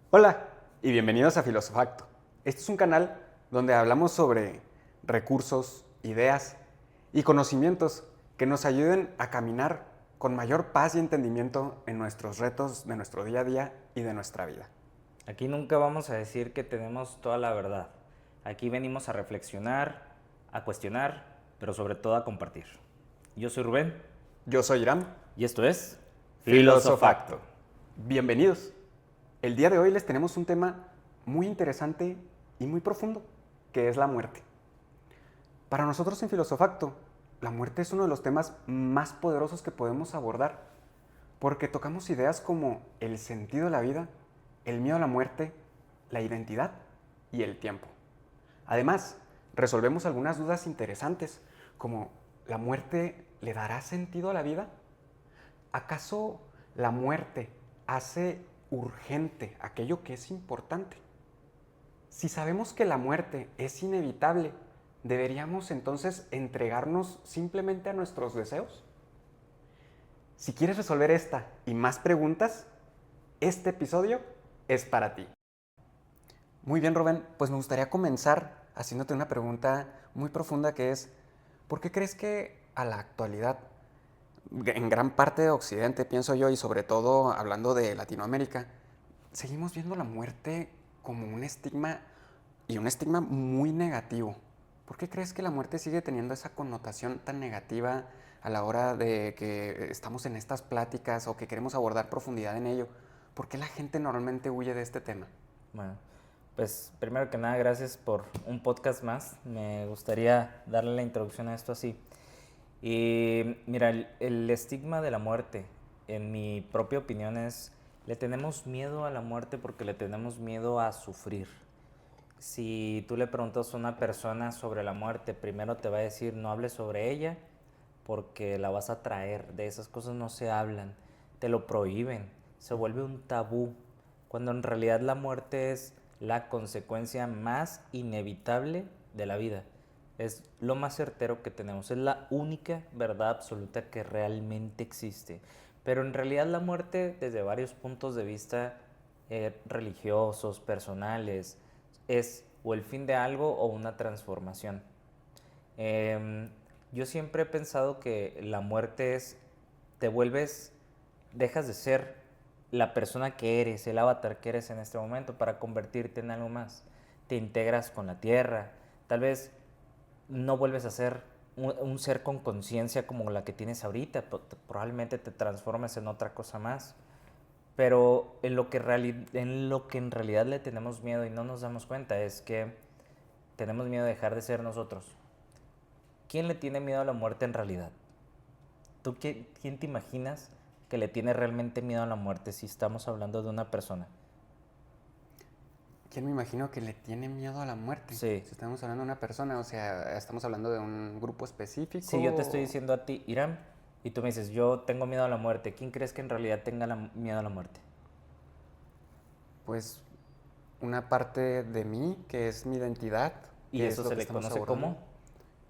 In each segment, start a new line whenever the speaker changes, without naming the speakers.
Hola y bienvenidos a Filosofacto. Este es un canal donde hablamos sobre recursos, ideas y conocimientos que nos ayuden a caminar con mayor paz y entendimiento en nuestros retos de nuestro día a día y de nuestra vida.
Aquí nunca vamos a decir que tenemos toda la verdad. Aquí venimos a reflexionar, a cuestionar, pero sobre todo a compartir. Yo soy Rubén
Yo soy Iram.
y esto es
Filosofacto. Bienvenidos. El día de hoy les tenemos un tema muy interesante y muy profundo, que es la muerte. Para nosotros en Filosofacto, la muerte es uno de los temas más poderosos que podemos abordar, porque tocamos ideas como el sentido de la vida, el miedo a la muerte, la identidad y el tiempo. Además, resolvemos algunas dudas interesantes, como ¿la muerte le dará sentido a la vida? ¿Acaso la muerte hace urgente aquello que es importante? Si sabemos que la muerte es inevitable, ¿deberíamos entonces entregarnos simplemente a nuestros deseos? Si quieres resolver esta y más preguntas, este episodio es para ti. Muy bien, Rubén, pues me gustaría comenzar haciéndote una pregunta muy profunda que es, ¿por qué crees que a la actualidad, en gran parte de Occidente, pienso yo, y sobre todo hablando de Latinoamérica, seguimos viendo la muerte como un estigma y un estigma muy negativo? ¿Por qué crees que la muerte sigue teniendo esa connotación tan negativa a la hora de que estamos en estas pláticas o que queremos abordar profundidad en ello? ¿Por qué la gente normalmente huye de este tema?
Bueno, pues primero que nada, gracias por un podcast más. Me gustaría darle la introducción a esto así. Y mira, el estigma de la muerte, en mi propia opinión, es le tenemos miedo a la muerte porque le tenemos miedo a sufrir. Si tú le preguntas a una persona sobre la muerte, primero te va a decir no hables sobre ella porque la vas a traer. De esas cosas no se hablan, te lo prohíben, se vuelve un tabú, cuando en realidad la muerte es la consecuencia más inevitable de la vida. Es lo más certero que tenemos, es la única verdad absoluta que realmente existe. Pero en realidad la muerte, desde varios puntos de vista religiosos, personales, es o el fin de algo o una transformación. Eh, yo siempre he pensado que la muerte es, te vuelves, dejas de ser la persona que eres, el avatar que eres en este momento para convertirte en algo más. Te integras con la tierra, tal vez no vuelves a ser un ser con conciencia como la que tienes ahorita, probablemente te transformes en otra cosa más. Pero en lo que en realidad le tenemos miedo y no nos damos cuenta es que tenemos miedo de dejar de ser nosotros. ¿Quién le tiene miedo a la muerte en realidad? ¿Quién te imaginas que le tiene realmente miedo a la muerte si estamos hablando de una persona?
¿Quién me imagino que le tiene miedo a la muerte?
Sí.
Si estamos hablando de una persona, o sea, estamos hablando de un grupo
Si yo te estoy
específico,
diciendo a ti, Irán, y tú me dices, yo tengo miedo a la muerte, ¿quién crees que en realidad tenga miedo a la muerte?
pues una parte de mí que es mi identidad,
Y
que es
eso
lo
se
que
le
estamos
conoce
abordando.
como.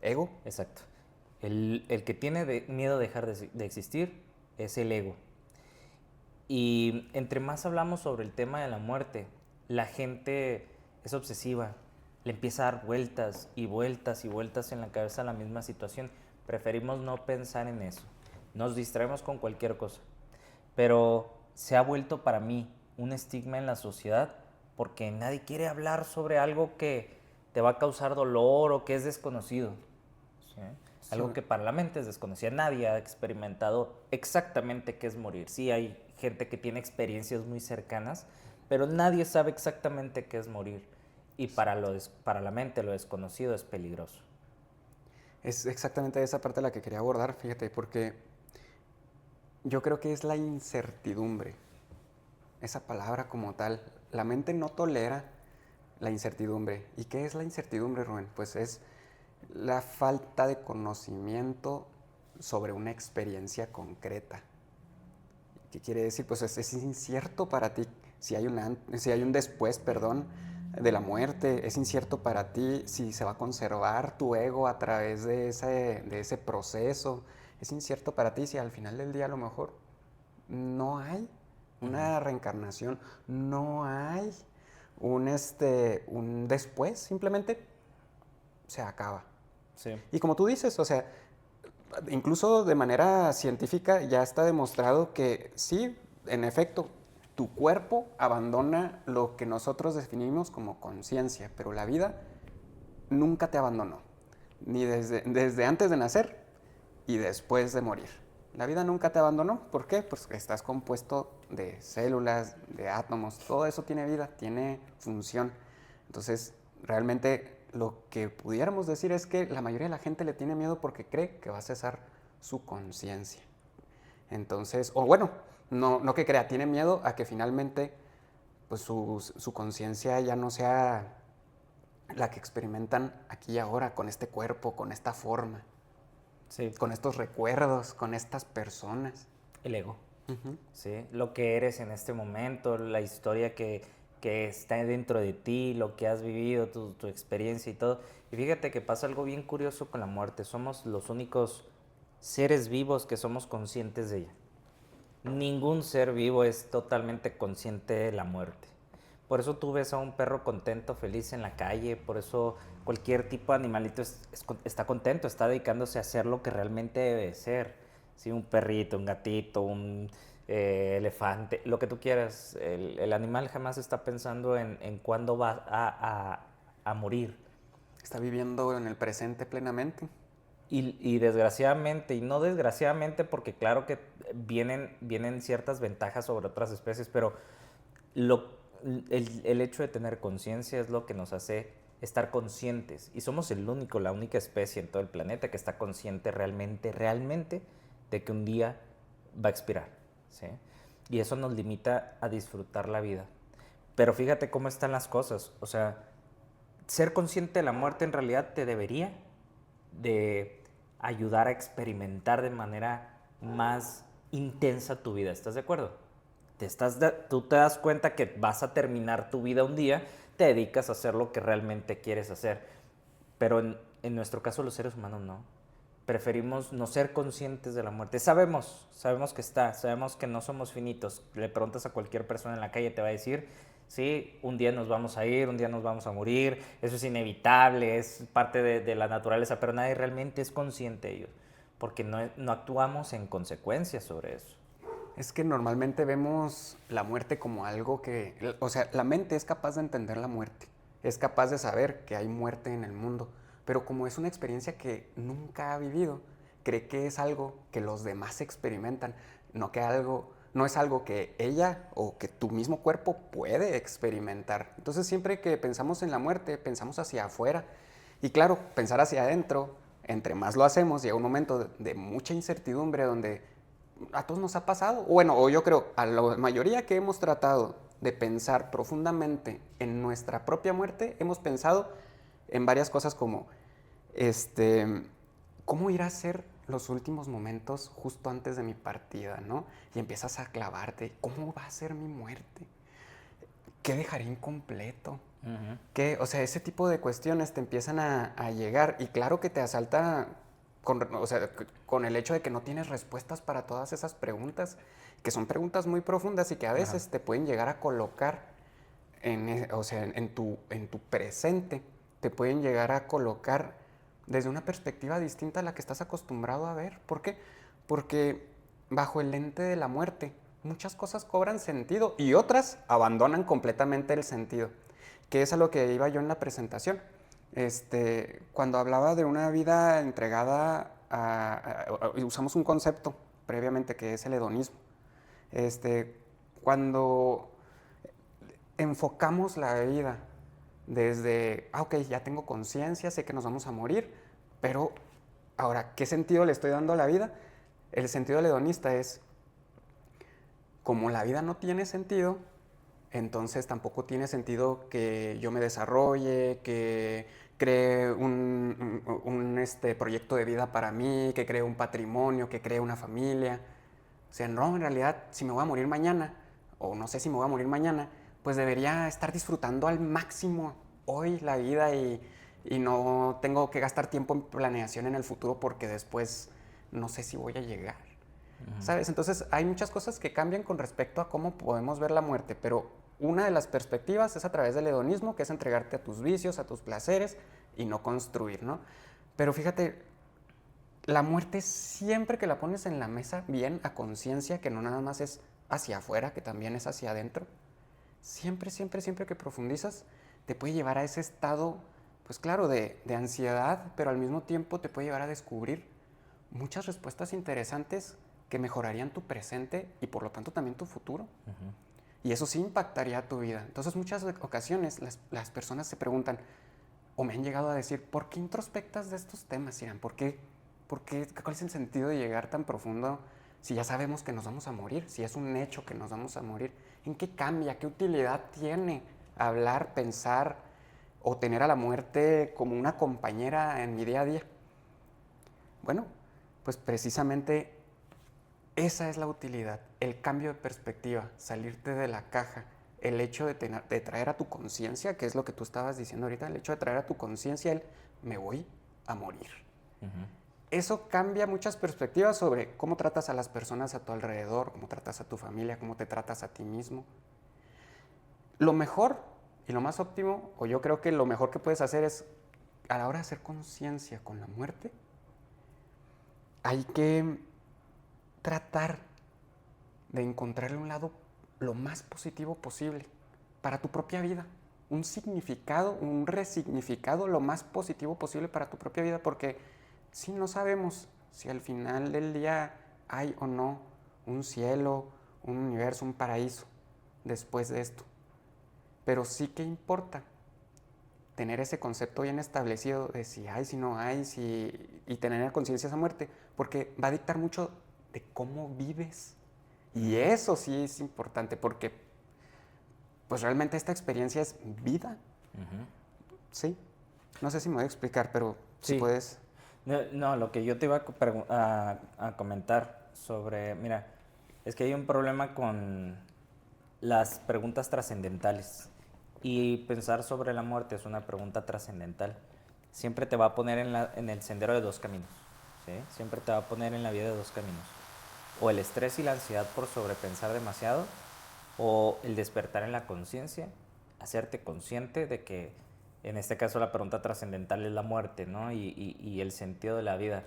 Ego.
Exacto. El que tiene miedo a dejar de existir es el ego. Y entre más hablamos sobre el tema de la muerte, la gente es obsesiva, le empieza a dar vueltas y vueltas y vueltas en la cabeza a la misma situación. Preferimos no pensar en eso. Nos distraemos con cualquier cosa. Pero se ha vuelto para mí un estigma en la sociedad porque nadie quiere hablar sobre algo que te va a causar dolor o que es desconocido. ¿Sí? Algo
So-
que para la mente es desconocida. Nadie ha experimentado exactamente qué es morir. Sí, hay gente que tiene experiencias muy cercanas, pero nadie sabe exactamente qué es morir. Y para la mente lo desconocido es peligroso.
Es exactamente esa parte la que quería abordar, fíjate, porque yo creo que es la incertidumbre, esa palabra como tal. La mente no tolera la incertidumbre. ¿Y qué es la incertidumbre, Rubén? Pues es la falta de conocimiento sobre una experiencia concreta. ¿Qué quiere decir? Pues es incierto para ti si hay un después, perdón, de la muerte. Es incierto para ti si se va a conservar tu ego a través de ese proceso. Es incierto para ti si al final del día a lo mejor no hay. una reencarnación, no hay un después, simplemente se acaba.
Sí.
Y como tú dices, o sea, incluso de manera científica ya está demostrado que sí, en efecto, tu cuerpo abandona lo que nosotros definimos como conciencia, pero la vida nunca te abandonó, ni desde antes de nacer y después de morir. La vida nunca te abandonó. ¿Por qué? Pues estás compuesto de células, de átomos, todo eso tiene vida, tiene función. Entonces, realmente lo que pudiéramos decir es que la mayoría de la gente le tiene miedo porque cree que va a cesar su conciencia. Entonces, o bueno, no que crea, tiene miedo a que finalmente pues su conciencia ya no sea la que experimentan aquí y ahora, con este cuerpo, con esta forma,
Sí.
con estos recuerdos, con estas personas.
El ego. ¿Sí? Lo que eres en este momento, la historia que está dentro de ti, lo que has vivido, tu experiencia y todo. Y fíjate que pasa algo bien curioso con la muerte. Somos los únicos seres vivos que somos conscientes de ella. Ningún ser vivo es totalmente consciente de la muerte. Por eso tú ves a un perro contento, feliz en la calle, por eso cualquier tipo de animalito está contento, está dedicándose a hacer lo que realmente debe ser. ¿Sí? Un perrito, un gatito, un elefante, lo que tú quieras. El animal jamás está pensando en cuándo va a morir.
Está viviendo en el presente plenamente.
Y desgraciadamente, y no desgraciadamente, porque claro que vienen ciertas ventajas sobre otras especies, pero lo, el hecho de tener conciencia es lo que nos hace estar conscientes. Y somos la única especie en todo el planeta que está consciente realmente de que un día va a expirar. ¿Sí? Y eso nos limita a disfrutar la vida. Pero fíjate cómo están las cosas. O sea, ser consciente de la muerte en realidad te debería de ayudar a experimentar de manera más intensa tu vida. ¿Estás de acuerdo? Tú te das cuenta que vas a terminar tu vida un día, te dedicas a hacer lo que realmente quieres hacer. Pero en nuestro caso los seres humanos no. Preferimos no ser conscientes de la muerte. Sabemos que está, sabemos que no somos finitos. Le preguntas a cualquier persona en la calle, te va a decir, sí, un día nos vamos a ir, un día nos vamos a morir, eso es inevitable, es parte de la naturaleza, pero nadie realmente es consciente de ello, porque no actuamos en consecuencia sobre eso.
Es que normalmente vemos la muerte como algo que, o sea, la mente es capaz de entender la muerte, es capaz de saber que hay muerte en el mundo, pero como es una experiencia que nunca ha vivido, cree que es algo que los demás experimentan, no es algo que ella o que tu mismo cuerpo puede experimentar. Entonces siempre que pensamos en la muerte, pensamos hacia afuera. Y claro, pensar hacia adentro, entre más lo hacemos, llega un momento de mucha incertidumbre donde a todos nos ha pasado. Bueno, o yo creo, a la mayoría que hemos tratado de pensar profundamente en nuestra propia muerte, hemos pensado en varias cosas como, ¿cómo irá a ser los últimos momentos justo antes de mi partida, ¿no? Y empiezas a clavarte, ¿cómo va a ser mi muerte? ¿Qué dejaré incompleto? O sea, ese tipo de cuestiones te empiezan a llegar y claro que te asalta con el hecho de que no tienes respuestas para todas esas preguntas, que son preguntas muy profundas y que a veces te pueden llegar a colocar en tu presente, te pueden llegar a colocar desde una perspectiva distinta a la que estás acostumbrado a ver. ¿Por qué? Porque bajo el lente de la muerte, muchas cosas cobran sentido y otras abandonan completamente el sentido, que es a lo que iba yo en la presentación. Cuando hablaba de una vida entregada usamos un concepto previamente que es el hedonismo. Cuando enfocamos la vida desde, ok, ya tengo conciencia, sé que nos vamos a morir, pero ahora, ¿qué sentido le estoy dando a la vida? El sentido del hedonista es, como la vida no tiene sentido, entonces tampoco tiene sentido que yo me desarrolle, que cree un proyecto de vida para mí, que cree un patrimonio, que cree una familia. O sea, no, en realidad, si me voy a morir mañana, o no sé si me voy a morir mañana, pues debería estar disfrutando al máximo hoy la vida y no tengo que gastar tiempo en planeación en el futuro porque después no sé si voy a llegar. ¿sabes? Entonces hay muchas cosas que cambian con respecto a cómo podemos ver la muerte, pero una de las perspectivas es a través del hedonismo, que es entregarte a tus vicios, a tus placeres y no construir, ¿no? Pero fíjate, la muerte siempre que la pones en la mesa bien a conciencia, que no nada más es hacia afuera, que también es hacia adentro, siempre, siempre, siempre que profundizas, te puede llevar a ese estado, pues claro, de ansiedad, pero al mismo tiempo te puede llevar a descubrir muchas respuestas interesantes que mejorarían tu presente y por lo tanto también tu futuro. Y eso sí impactaría tu vida. Entonces muchas ocasiones las personas se preguntan, o me han llegado a decir, ¿por qué introspectas de estos temas, Irán? ¿Cuál es el sentido de llegar tan profundo si ya sabemos que nos vamos a morir? Si es un hecho que nos vamos a morir. ¿En qué cambia? ¿Qué utilidad tiene hablar, pensar o tener a la muerte como una compañera en mi día a día? Bueno, pues precisamente esa es la utilidad, el cambio de perspectiva, salirte de la caja, el hecho de traer a tu conciencia, que es lo que tú estabas diciendo ahorita, el hecho de traer a tu conciencia el me voy a morir. Eso cambia muchas perspectivas sobre cómo tratas a las personas a tu alrededor, cómo tratas a tu familia, cómo te tratas a ti mismo. Lo mejor y lo más óptimo, o yo creo que lo mejor que puedes hacer es, a la hora de hacer conciencia con la muerte, hay que tratar de encontrarle un lado lo más positivo posible para tu propia vida. Un significado, un resignificado lo más positivo posible para tu propia vida, porque si no sabemos si al final del día hay o no un cielo, un universo, un paraíso después de esto. Pero sí que importa tener ese concepto bien establecido de si hay, si no hay, y tener conciencia de esa muerte, porque va a dictar mucho de cómo vives. Y eso sí es importante, porque pues realmente esta experiencia es vida. Sí. No sé si me voy a explicar, pero sí. Si puedes.
No, lo que yo te iba a comentar sobre, mira, es que hay un problema con las preguntas trascendentales. Y pensar sobre la muerte es una pregunta trascendental. Siempre te va a poner en el sendero de dos caminos, ¿sí? Siempre te va a poner en la vida de dos caminos. O el estrés y la ansiedad por sobrepensar demasiado, o el despertar en la conciencia, hacerte consciente de que, en este caso, la pregunta trascendental es la muerte, ¿no? Y el sentido de la vida.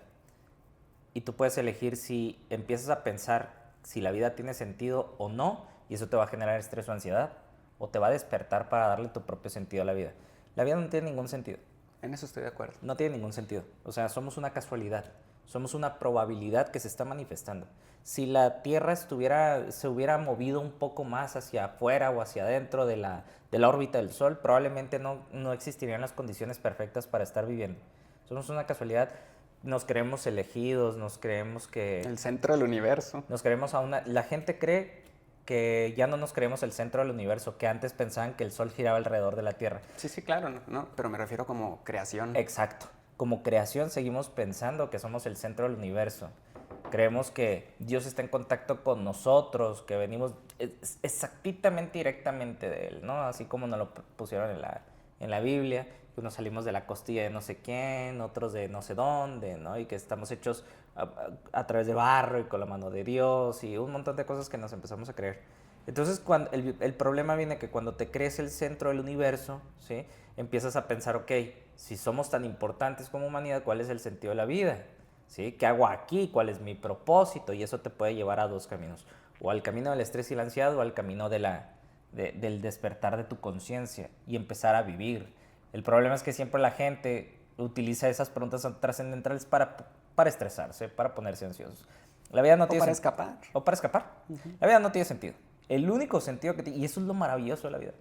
Y tú puedes elegir si empiezas a pensar si la vida tiene sentido o no, y eso te va a generar estrés o ansiedad, o te va a despertar para darle tu propio sentido a la vida. La vida no tiene ningún sentido.
En eso estoy de acuerdo.
No tiene ningún sentido. O sea, somos una casualidad. Somos una probabilidad que se está manifestando. Si la Tierra se hubiera movido un poco más hacia afuera o hacia adentro de la órbita del Sol, probablemente no existirían las condiciones perfectas para estar viviendo. Somos una casualidad. Nos creemos elegidos, nos creemos que...
El centro del universo.
Nos creemos La gente cree que ya no nos creemos el centro del universo, que antes pensaban que el Sol giraba alrededor de la Tierra.
Sí, claro, no, pero me refiero como creación.
Exacto. Como creación seguimos pensando que somos el centro del universo. Creemos que Dios está en contacto con nosotros, que venimos exactamente directamente de Él, ¿no? Así como nos lo pusieron en la Biblia, que unos salimos de la costilla de no sé quién, otros de no sé dónde, ¿no? Y que estamos hechos a través de barro y con la mano de Dios y un montón de cosas que nos empezamos a creer. Entonces, el problema viene que cuando te crees el centro del universo, ¿sí? Empiezas a pensar, ok, si somos tan importantes como humanidad, ¿cuál es el sentido de la vida? ¿Sí? ¿Qué hago aquí? ¿Cuál es mi propósito? Y eso te puede llevar a dos caminos. O al camino del estrés y la ansiedad o al camino del despertar de tu conciencia y empezar a vivir. El problema es que siempre la gente utiliza esas preguntas trascendentales para estresarse, para ponerse ansiosos. La vida no tiene
para escapar.
O para escapar. La vida no tiene sentido. El único sentido que tiene, y eso es lo maravilloso de la vida.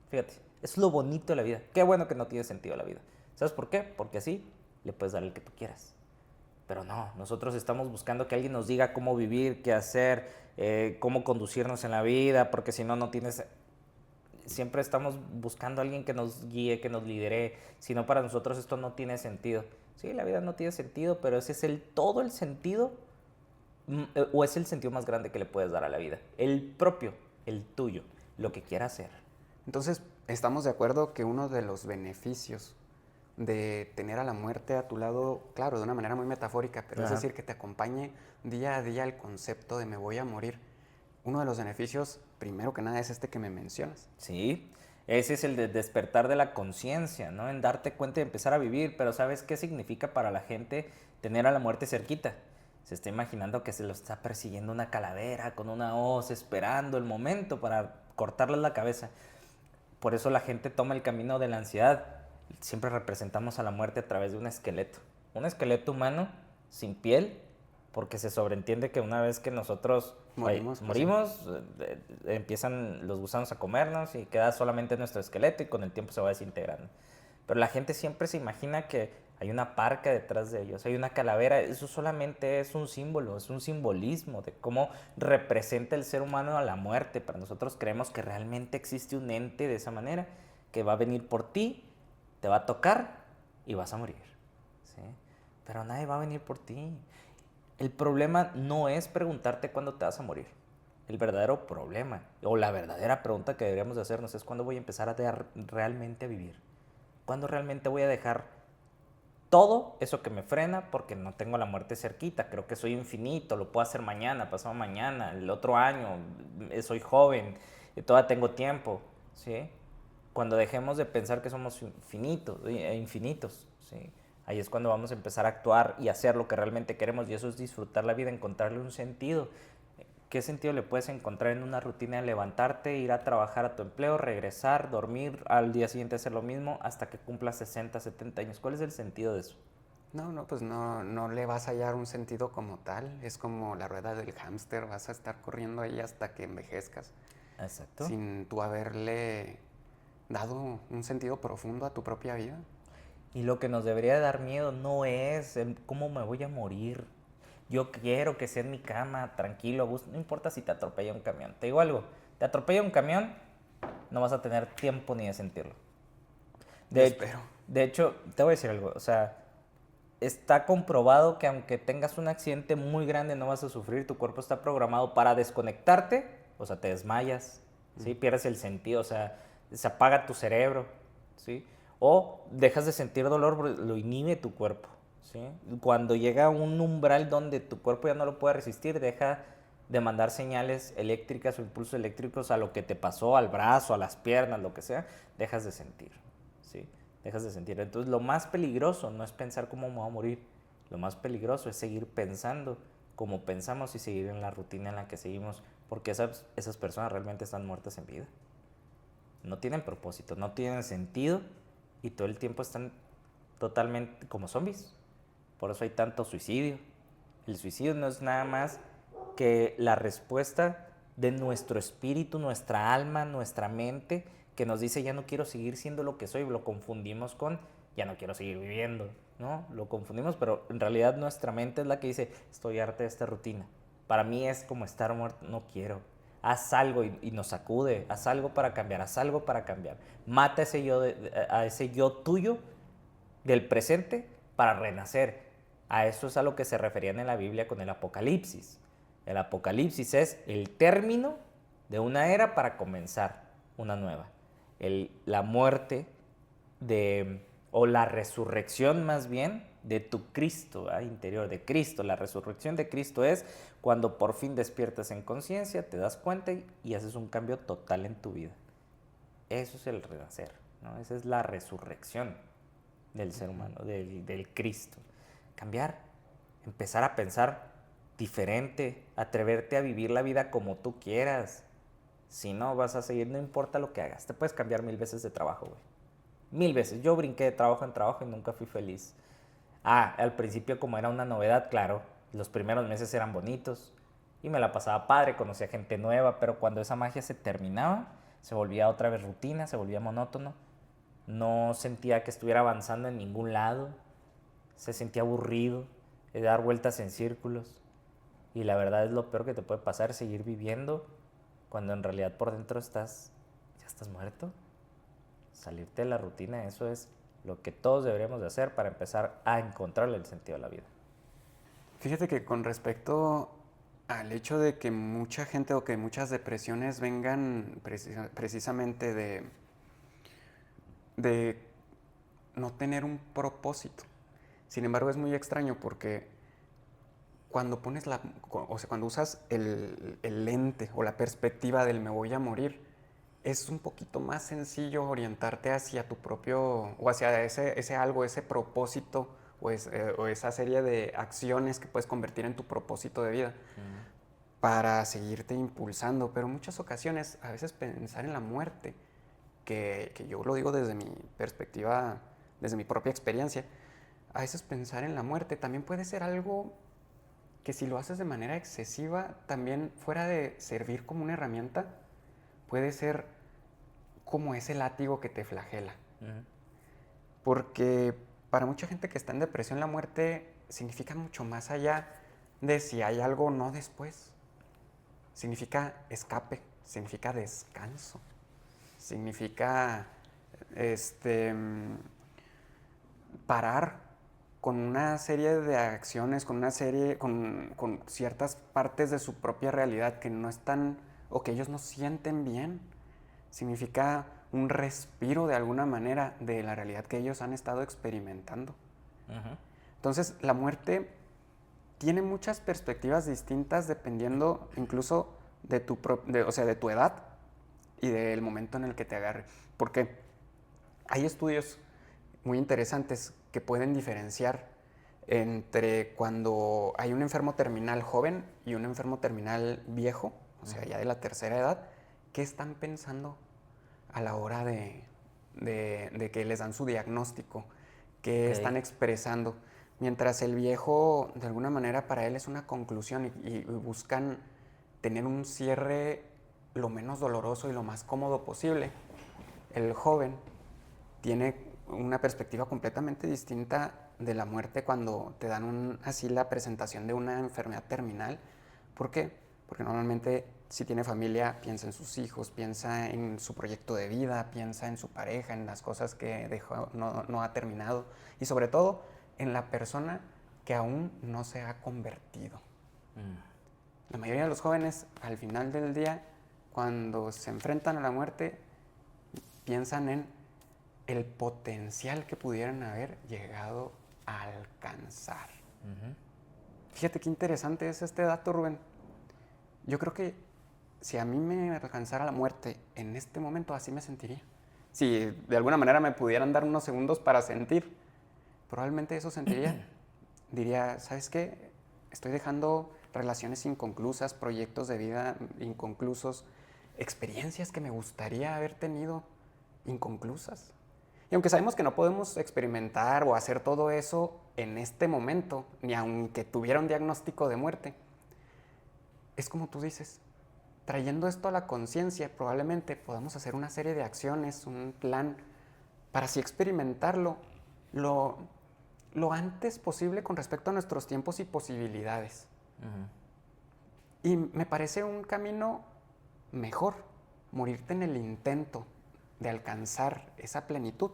Fíjate, es lo bonito de la vida. Qué bueno que no tiene sentido la vida. ¿Sabes por qué? Porque así le puedes dar el que tú quieras. Pero no, nosotros estamos buscando que alguien nos diga cómo vivir, qué hacer, cómo conducirnos en la vida, porque si no, no tienes... Siempre estamos buscando a alguien que nos guíe, que nos lidere. Si no, para nosotros esto no tiene sentido. Sí, la vida no tiene sentido, pero ese es todo el sentido, o es el sentido más grande que le puedes dar a la vida. El propio, el tuyo, lo que quieras hacer.
Entonces, estamos de acuerdo que uno de los beneficios de tener a la muerte a tu lado, claro, de una manera muy metafórica, pero es decir, que te acompañe día a día el concepto de me voy a morir. Uno de los beneficios, primero que nada, es este que me mencionas.
Sí, ese es el de despertar de la conciencia, ¿no? En darte cuenta y empezar a vivir, pero ¿sabes qué significa para la gente tener a la muerte cerquita? Se está imaginando que se lo está persiguiendo una calavera con una hoz, esperando el momento para cortarle la cabeza. Por eso la gente toma el camino de la ansiedad. Siempre representamos a la muerte a través de un esqueleto. Un esqueleto humano sin piel, porque se sobreentiende que una vez que nosotros
Morimos, pues,
morimos, empiezan los gusanos a comernos y queda solamente nuestro esqueleto y con el tiempo se va desintegrando. Pero la gente siempre se imagina que hay una parca detrás de ellos, hay una calavera. Eso solamente es un símbolo, es un simbolismo de cómo representa el ser humano a la muerte. Para nosotros creemos que realmente existe un ente de esa manera, que va a venir por ti, te va a tocar y vas a morir, ¿sí? Pero nadie va a venir por ti. El problema no es preguntarte cuándo te vas a morir. El verdadero problema, o la verdadera pregunta que deberíamos de hacernos es cuándo voy a empezar a realmente a vivir. ¿Cuándo realmente voy a dejar todo eso que me frena porque no tengo la muerte cerquita? Creo que soy infinito, lo puedo hacer mañana, pasado mañana, el otro año, soy joven, todavía tengo tiempo, ¿sí? Cuando dejemos de pensar que somos infinitos, ¿sí? Ahí es cuando vamos a empezar a actuar y hacer lo que realmente queremos, y eso es disfrutar la vida, encontrarle un sentido. ¿Qué sentido le puedes encontrar en una rutina de levantarte, ir a trabajar a tu empleo, regresar, dormir, al día siguiente hacer lo mismo hasta que cumplas 60, 70 años? ¿Cuál es el sentido de eso?
No, pues no le vas a hallar un sentido como tal. Es como la rueda del hámster, vas a estar corriendo ahí hasta que envejezcas,
Exacto.
sin tú haberle dado un sentido profundo a tu propia vida.
Y lo que nos debería dar miedo no es el cómo me voy a morir. Yo quiero que sea en mi cama, tranquilo, a gusto. No importa si te atropella un camión. Te digo algo, te atropella un camión, no vas a tener tiempo ni de sentirlo.
Yo
De hecho,
espero.
de hecho, te voy a decir algo, o sea, está comprobado que aunque tengas un accidente muy grande no vas a sufrir, tu cuerpo está programado para desconectarte, o sea, te desmayas, ¿sí? Pierdes el sentido, o sea, se apaga tu cerebro, ¿sí? O dejas de sentir dolor, lo inhibe tu cuerpo, ¿sí? Cuando llega a un umbral donde tu cuerpo ya no lo puede resistir, deja de mandar señales eléctricas o impulsos eléctricos a lo que te pasó, al brazo, a las piernas, lo que sea, dejas de sentir, ¿sí? Dejas de sentir. Entonces, lo más peligroso no es pensar cómo me voy a morir. Lo más peligroso es seguir pensando como pensamos y seguir en la rutina en la que seguimos, porque esas personas realmente están muertas en vida. No tienen propósito, no tienen sentido y todo el tiempo están totalmente como zombies. Por eso hay tanto suicidio. El suicidio no es nada más que la respuesta de nuestro espíritu, nuestra alma, nuestra mente, que nos dice ya no quiero seguir siendo lo que soy. Lo confundimos con ya no quiero seguir viviendo, ¿no? Lo confundimos, pero en realidad nuestra mente es la que dice estoy harta de esta rutina. Para mí es como estar muerto, no quiero. Haz algo y nos sacude, haz algo para cambiar, haz algo para cambiar. Mata a ese yo tuyo del presente para renacer. A eso es a lo que se referían en la Biblia con el Apocalipsis. El Apocalipsis es el término de una era para comenzar una nueva. La muerte o la resurrección más bien de tu Cristo, interior de Cristo. La resurrección de Cristo es cuando por fin despiertas en conciencia, te das cuenta y haces un cambio total en tu vida. Eso es el renacer, ¿no? Esa es la resurrección del ser humano, del Cristo. Cambiar, empezar a pensar diferente, atreverte a vivir la vida como tú quieras. Si no, vas a seguir, no importa lo que hagas. Te puedes cambiar 1000 veces de trabajo, güey. 1000 veces. Yo brinqué de trabajo en trabajo y nunca fui feliz. Al principio como era una novedad, claro, los primeros meses eran bonitos y me la pasaba padre, conocía gente nueva, pero cuando esa magia se terminaba, se volvía otra vez rutina, se volvía monótono. No sentía que estuviera avanzando en ningún lado, se sentía aburrido, de dar vueltas en círculos. Y la verdad es lo peor que te puede pasar, seguir viviendo cuando en realidad por dentro ya estás muerto. Salirte de la rutina, eso es lo que todos deberíamos de hacer para empezar a encontrarle el sentido a la vida.
Fíjate que con respecto al hecho de que mucha gente o que muchas depresiones vengan precisamente de no tener un propósito. Sin embargo, es muy extraño porque cuando pones cuando usas el lente o la perspectiva del me voy a morir, es un poquito más sencillo orientarte hacia tu propio, o hacia ese algo, ese propósito, o esa serie de acciones que puedes convertir en tu propósito de vida para seguirte impulsando. Pero en muchas ocasiones, a veces pensar en la muerte, que yo lo digo desde mi perspectiva, desde mi propia experiencia, a veces pensar en la muerte también puede ser algo que si lo haces de manera excesiva, también fuera de servir como una herramienta, puede ser como ese látigo que te flagela. Porque para mucha gente que está en depresión, la muerte significa mucho más allá de si hay algo o no después. Significa escape, significa descanso, significa parar con una serie de acciones, con ciertas partes de su propia realidad que no están o que ellos no sienten bien. Significa un respiro de alguna manera de la realidad que ellos han estado experimentando. Entonces, la muerte tiene muchas perspectivas distintas dependiendo incluso de tu edad y del momento en el que te agarre. Porque hay estudios muy interesantes que pueden diferenciar entre cuando hay un enfermo terminal joven y un enfermo terminal viejo, o sea, ya de la tercera edad, ¿qué están pensando a la hora de que les dan su diagnóstico? ¿Qué están expresando? Mientras el viejo, de alguna manera, para él es una conclusión y buscan tener un cierre lo menos doloroso y lo más cómodo posible. El joven tiene una perspectiva completamente distinta de la muerte cuando te dan así la presentación de una enfermedad terminal. ¿Por qué? Porque normalmente si tiene familia piensa en sus hijos, piensa en su proyecto de vida, piensa en su pareja, en las cosas que dejó, no ha terminado y sobre todo en la persona que aún no se ha convertido. La mayoría de los jóvenes al final del día, cuando se enfrentan a la muerte, piensan en el potencial que pudieran haber llegado a alcanzar. Fíjate qué interesante es este dato, Rubén. Yo creo que si a mí me alcanzara la muerte en este momento, así me sentiría. Si de alguna manera me pudieran dar unos segundos para sentir, probablemente eso sentiría. Diría, ¿sabes qué? Estoy dejando relaciones inconclusas, proyectos de vida inconclusos, experiencias que me gustaría haber tenido inconclusas. Y aunque sabemos que no podemos experimentar o hacer todo eso en este momento, ni aunque tuviera un diagnóstico de muerte, es como tú dices, trayendo esto a la conciencia, probablemente podamos hacer una serie de acciones, un plan, para así experimentarlo lo antes posible con respecto a nuestros tiempos y posibilidades. Y me parece un camino mejor, morirte en el intento de alcanzar esa plenitud,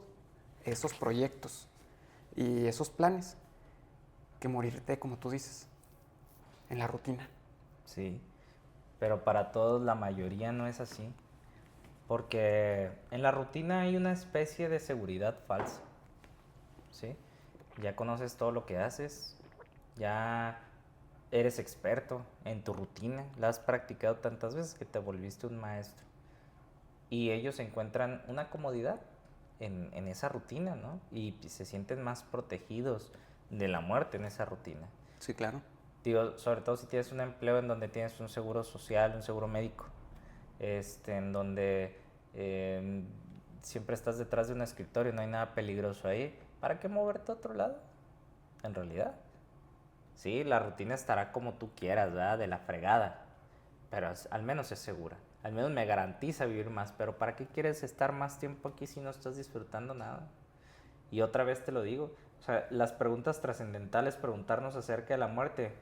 esos proyectos y esos planes, que morirte, como tú dices, en la rutina.
Sí, pero para todos la mayoría no es así, porque en la rutina hay una especie de seguridad falsa, ¿sí? Ya conoces todo lo que haces, ya eres experto en tu rutina, la has practicado tantas veces que te volviste un maestro. Y ellos encuentran una comodidad en esa rutina, ¿no? Y se sienten más protegidos de la muerte en esa rutina.
Sí, claro.
Digo, sobre todo si tienes un empleo en donde tienes un seguro social, un seguro médico, en donde siempre estás detrás de un escritorio, no hay nada peligroso ahí. ¿Para qué moverte a otro lado? En realidad. Sí, la rutina estará como tú quieras, ¿verdad? De la fregada. Pero al menos es segura. Al menos me garantiza vivir más. Pero ¿para qué quieres estar más tiempo aquí si no estás disfrutando nada? Y otra vez te lo digo. O sea, las preguntas trascendentales, preguntarnos acerca de la muerte,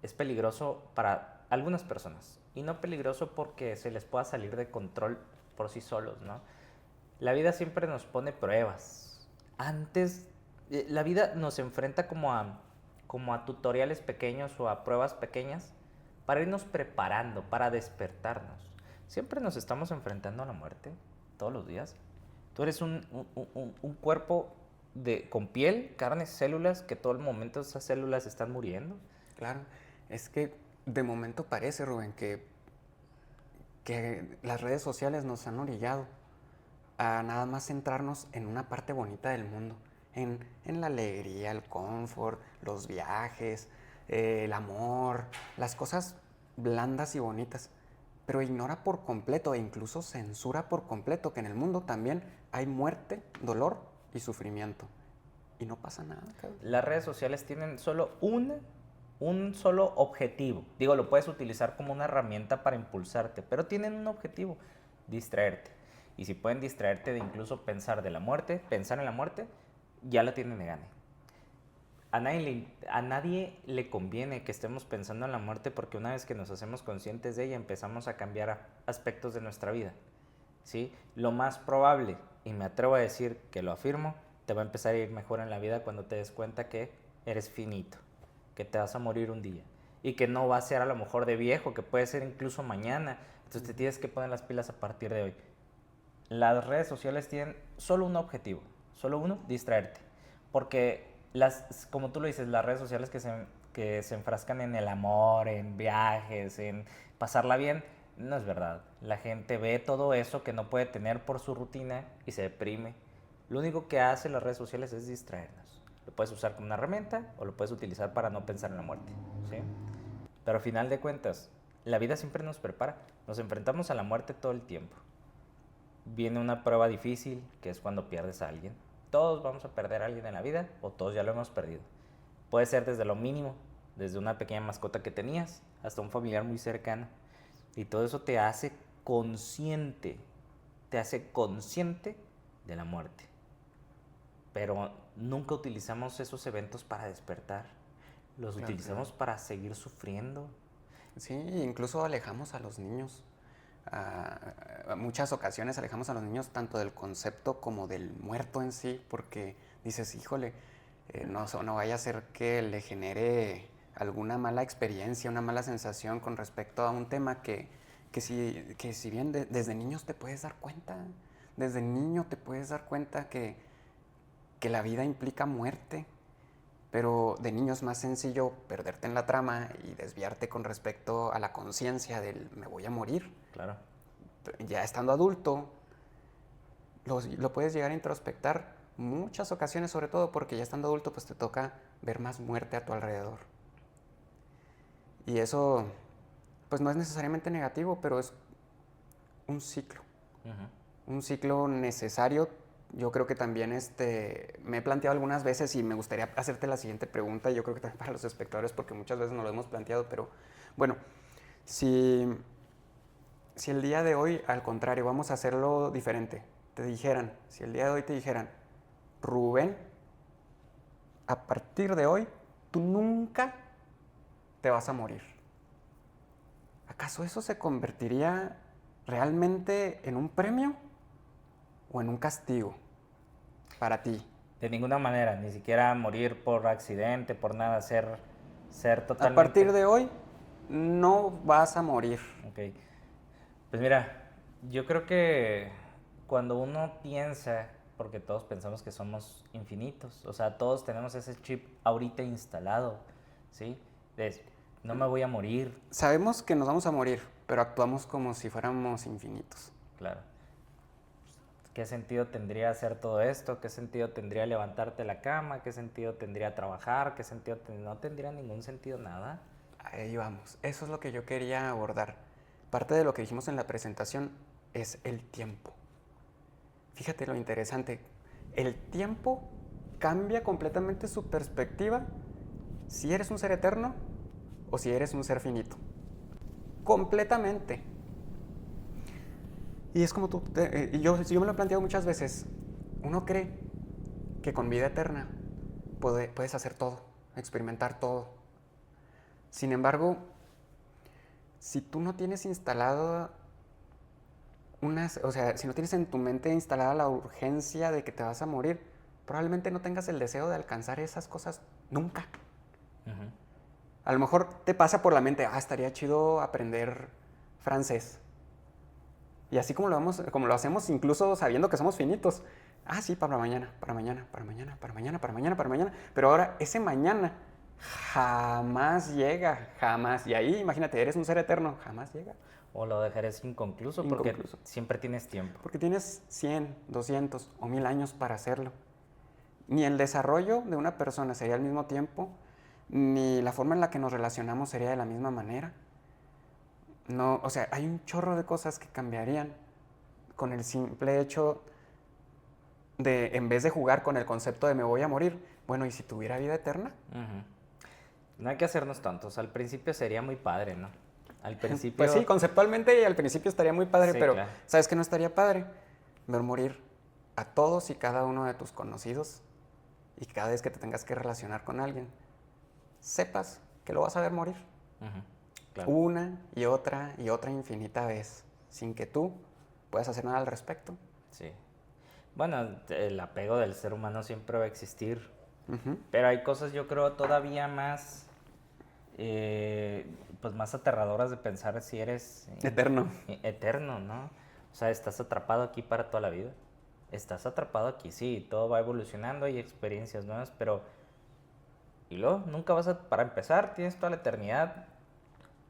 es peligroso para algunas personas. Y no peligroso porque se les pueda salir de control por sí solos, ¿no? La vida siempre nos pone pruebas. Antes, la vida nos enfrenta como a tutoriales pequeños o a pruebas pequeñas para irnos preparando, para despertarnos. Siempre nos estamos enfrentando a la muerte, todos los días. Tú eres un cuerpo con piel, carnes, células, que todo el momento esas células están muriendo.
Claro, es que de momento parece, Rubén, que las redes sociales nos han orillado a nada más centrarnos en una parte bonita del mundo, en la alegría, el confort, los viajes, el amor, las cosas blandas y bonitas, pero ignora por completo e incluso censura por completo que en el mundo también hay muerte, dolor y sufrimiento. Y no pasa nada, cabrón.
Las redes sociales tienen solo un solo objetivo. Digo, lo puedes utilizar como una herramienta para impulsarte, pero tienen un objetivo, distraerte. Y si pueden distraerte de incluso pensar en la muerte, ya la tienen de gane. A nadie le conviene que estemos pensando en la muerte, porque una vez que nos hacemos conscientes de ella, empezamos a cambiar aspectos de nuestra vida, ¿sí? Lo más probable, y me atrevo a decir que lo afirmo, te va a empezar a ir mejor en la vida cuando te des cuenta que eres finito, que te vas a morir un día y que no va a ser a lo mejor de viejo, que puede ser incluso mañana. Entonces te tienes que poner las pilas a partir de hoy. Las redes sociales tienen solo un objetivo, solo uno, distraerte. Porque como tú lo dices, las redes sociales que se enfrascan en el amor, en viajes, en pasarla bien, no es verdad. La gente ve todo eso que no puede tener por su rutina y se deprime. Lo único que hacen las redes sociales es distraernos. Lo puedes usar como una herramienta o lo puedes utilizar para no pensar en la muerte, ¿sí? Pero al final de cuentas, la vida siempre nos prepara. Nos enfrentamos a la muerte todo el tiempo. Viene una prueba difícil, que es cuando pierdes a alguien. Todos vamos a perder a alguien en la vida, o todos ya lo hemos perdido. Puede ser desde lo mínimo, desde una pequeña mascota que tenías, hasta un familiar muy cercano. Y todo eso te hace consciente de la muerte. Pero nunca utilizamos esos eventos para despertar. Los utilizamos para seguir sufriendo.
Sí, incluso alejamos a los niños. Muchas ocasiones alejamos a los niños tanto del concepto como del muerto en sí, porque dices, híjole, no vaya a ser que le genere alguna mala experiencia, una mala sensación con respecto a un tema que si bien desde niños te puedes dar cuenta, desde niño te puedes dar cuenta que la vida implica muerte, pero de niño es más sencillo perderte en la trama y desviarte con respecto a la conciencia del me voy a morir.
Claro.
Ya estando adulto, lo puedes llegar a introspectar muchas ocasiones, sobre todo porque ya estando adulto pues te toca ver más muerte a tu alrededor. Y eso pues no es necesariamente negativo, pero es un ciclo. Un ciclo necesario. Yo creo que también me he planteado algunas veces y me gustaría hacerte la siguiente pregunta, yo creo que también para los espectadores, porque muchas veces nos lo hemos planteado, pero bueno, si el día de hoy, al contrario, vamos a hacerlo diferente, si el día de hoy te dijeran, Rubén, a partir de hoy, tú nunca te vas a morir. ¿Acaso eso se convertiría realmente en un premio o en un castigo para ti?
De ninguna manera, ni siquiera morir por accidente, por nada, ser totalmente...
A partir de hoy, no vas a morir.
Ok. Pues mira, yo creo que cuando uno piensa, porque todos pensamos que somos infinitos, o sea, todos tenemos ese chip ahorita instalado, ¿sí? No me voy a morir.
Sabemos que nos vamos a morir, pero actuamos como si fuéramos infinitos.
Claro. ¿Qué sentido tendría hacer todo esto? ¿Qué sentido tendría levantarte de la cama? ¿Qué sentido tendría trabajar? ¿Qué sentido no tendría ningún sentido nada?
Ahí vamos. Eso es lo que yo quería abordar. Parte de lo que dijimos en la presentación es el tiempo. Fíjate lo interesante. El tiempo cambia completamente su perspectiva si eres un ser eterno o si eres un ser finito. Completamente. Y es como yo me lo he planteado muchas veces. Uno cree que con vida eterna puedes hacer todo, experimentar todo. Sin embargo, si tú no tienes instalado si no tienes en tu mente instalada la urgencia de que te vas a morir, probablemente no tengas el deseo de alcanzar esas cosas nunca. A lo mejor te pasa por la mente, estaría chido aprender francés. Y así como lo hacemos incluso sabiendo que somos finitos, Ah, sí, para mañana, para mañana, para mañana, para mañana, para mañana, para mañana. Pero ahora ese mañana jamás llega, jamás. Y ahí, imagínate, eres un ser eterno, jamás llega.
O lo dejarás inconcluso porque
Inconcluso.
siempre tienes tiempo.
Porque tienes 100, 200 o 1000 años para hacerlo. Ni el desarrollo de una persona sería al mismo tiempo, ni la forma en la que nos relacionamos sería de la misma manera. No, o sea, hay un chorro de cosas que cambiarían con el simple hecho de, en vez de jugar con el concepto de me voy a morir, bueno, ¿y si tuviera vida eterna?
No hay que hacernos tontos. Al principio sería muy padre, ¿no? Al principio...
Pues sí, conceptualmente al principio estaría muy padre,
Sí,
pero
claro.
¿sabes qué no estaría padre? Ver morir a todos y cada uno de tus conocidos y cada vez que te tengas que relacionar con alguien, sepas que lo vas a ver morir.
Claro.
Una y otra infinita vez, sin que tú puedas hacer nada al respecto.
Sí. Bueno, el apego del ser humano siempre va a existir,
Ujú.
pero hay cosas yo creo todavía más, pues más aterradoras de pensar si eres
Eterno.
eterno, ¿no? O sea, estás atrapado aquí para toda la vida. Estás atrapado aquí, sí, todo va evolucionando, hay experiencias nuevas, pero... Y luego, nunca vas a... Para empezar, tienes toda la eternidad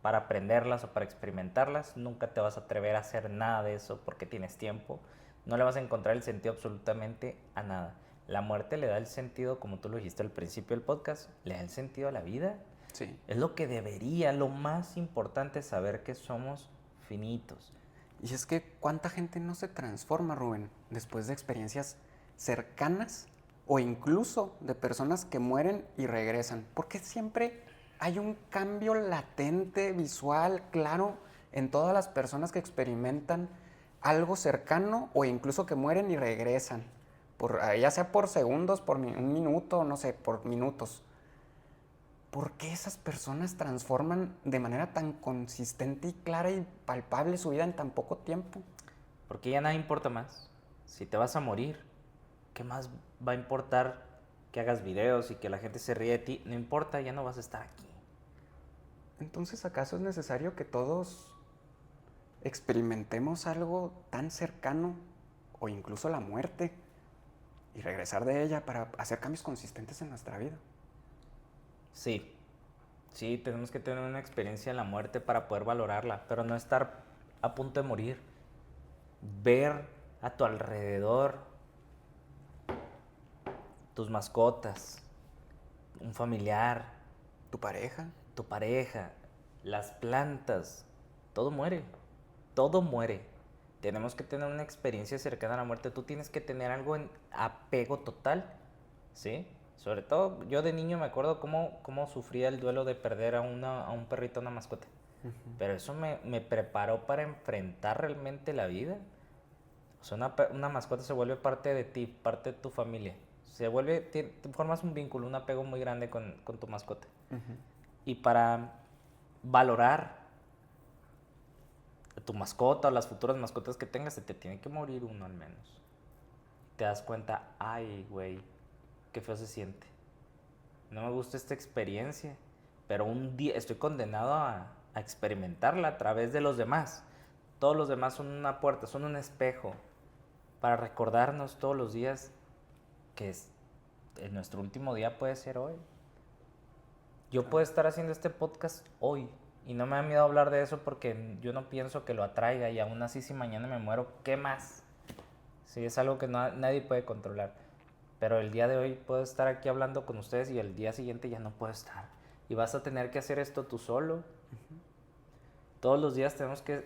para aprenderlas o para experimentarlas. Nunca te vas a atrever a hacer nada de eso porque tienes tiempo. No le vas a encontrar el sentido absolutamente a nada. La muerte le da el sentido, como tú lo dijiste al principio del podcast, le da el sentido a la vida.
Sí.
Es lo que debería, lo más importante es saber que somos finitos.
Y es que cuánta gente no se transforma, Rubén, después de experiencias cercanas o incluso de personas que mueren y regresan. Porque siempre hay un cambio latente, visual, claro, en todas las personas que experimentan algo cercano o incluso que mueren y regresan. Ya sea por segundos, por un minuto, no sé, por minutos. ¿Por qué esas personas transforman de manera tan consistente y clara y palpable su vida en tan poco tiempo?
Porque ya nada importa más. Si te vas a morir, ¿qué más va a importar que hagas videos y que la gente se ríe de ti? No importa, ya no vas a estar aquí.
Entonces, ¿acaso es necesario que todos experimentemos algo tan cercano o incluso la muerte y regresar de ella para hacer cambios consistentes en nuestra vida?
Sí, sí, tenemos que tener una experiencia en la muerte para poder valorarla, pero no estar a punto de morir. Ver a tu alrededor tus mascotas, un familiar,
¿Tu pareja?
tu pareja, las plantas, todo muere, todo muere. Tenemos que tener una experiencia cercana a la muerte. Tú tienes que tener algo en apego total, ¿sí? Sobre todo, yo de niño me acuerdo cómo sufría el duelo de perder a un perrito, a una mascota. Pero eso me preparó para enfrentar realmente la vida. O sea, una mascota se vuelve parte de ti, parte de tu familia. Tú formas un vínculo, un apego muy grande con tu mascota. Y para valorar a tu mascota o las futuras mascotas que tengas, se te tiene que morir uno al menos. Te das cuenta, ay, güey, qué feo se siente. No me gusta esta experiencia, pero un día estoy condenado a experimentarla a través de los demás. Todos los demás son una puerta, son un espejo para recordarnos todos los días que nuestro último día puede ser hoy. Yo puedo estar haciendo este podcast hoy y no me da miedo hablar de eso porque yo no pienso que lo atraiga y aún así si mañana me muero, ¿qué más? Sí, es algo que nadie puede controlar. Pero el día de hoy puedo estar aquí hablando con ustedes y el día siguiente ya no puedo estar. Y vas a tener que hacer esto tú solo. Todos los días tenemos que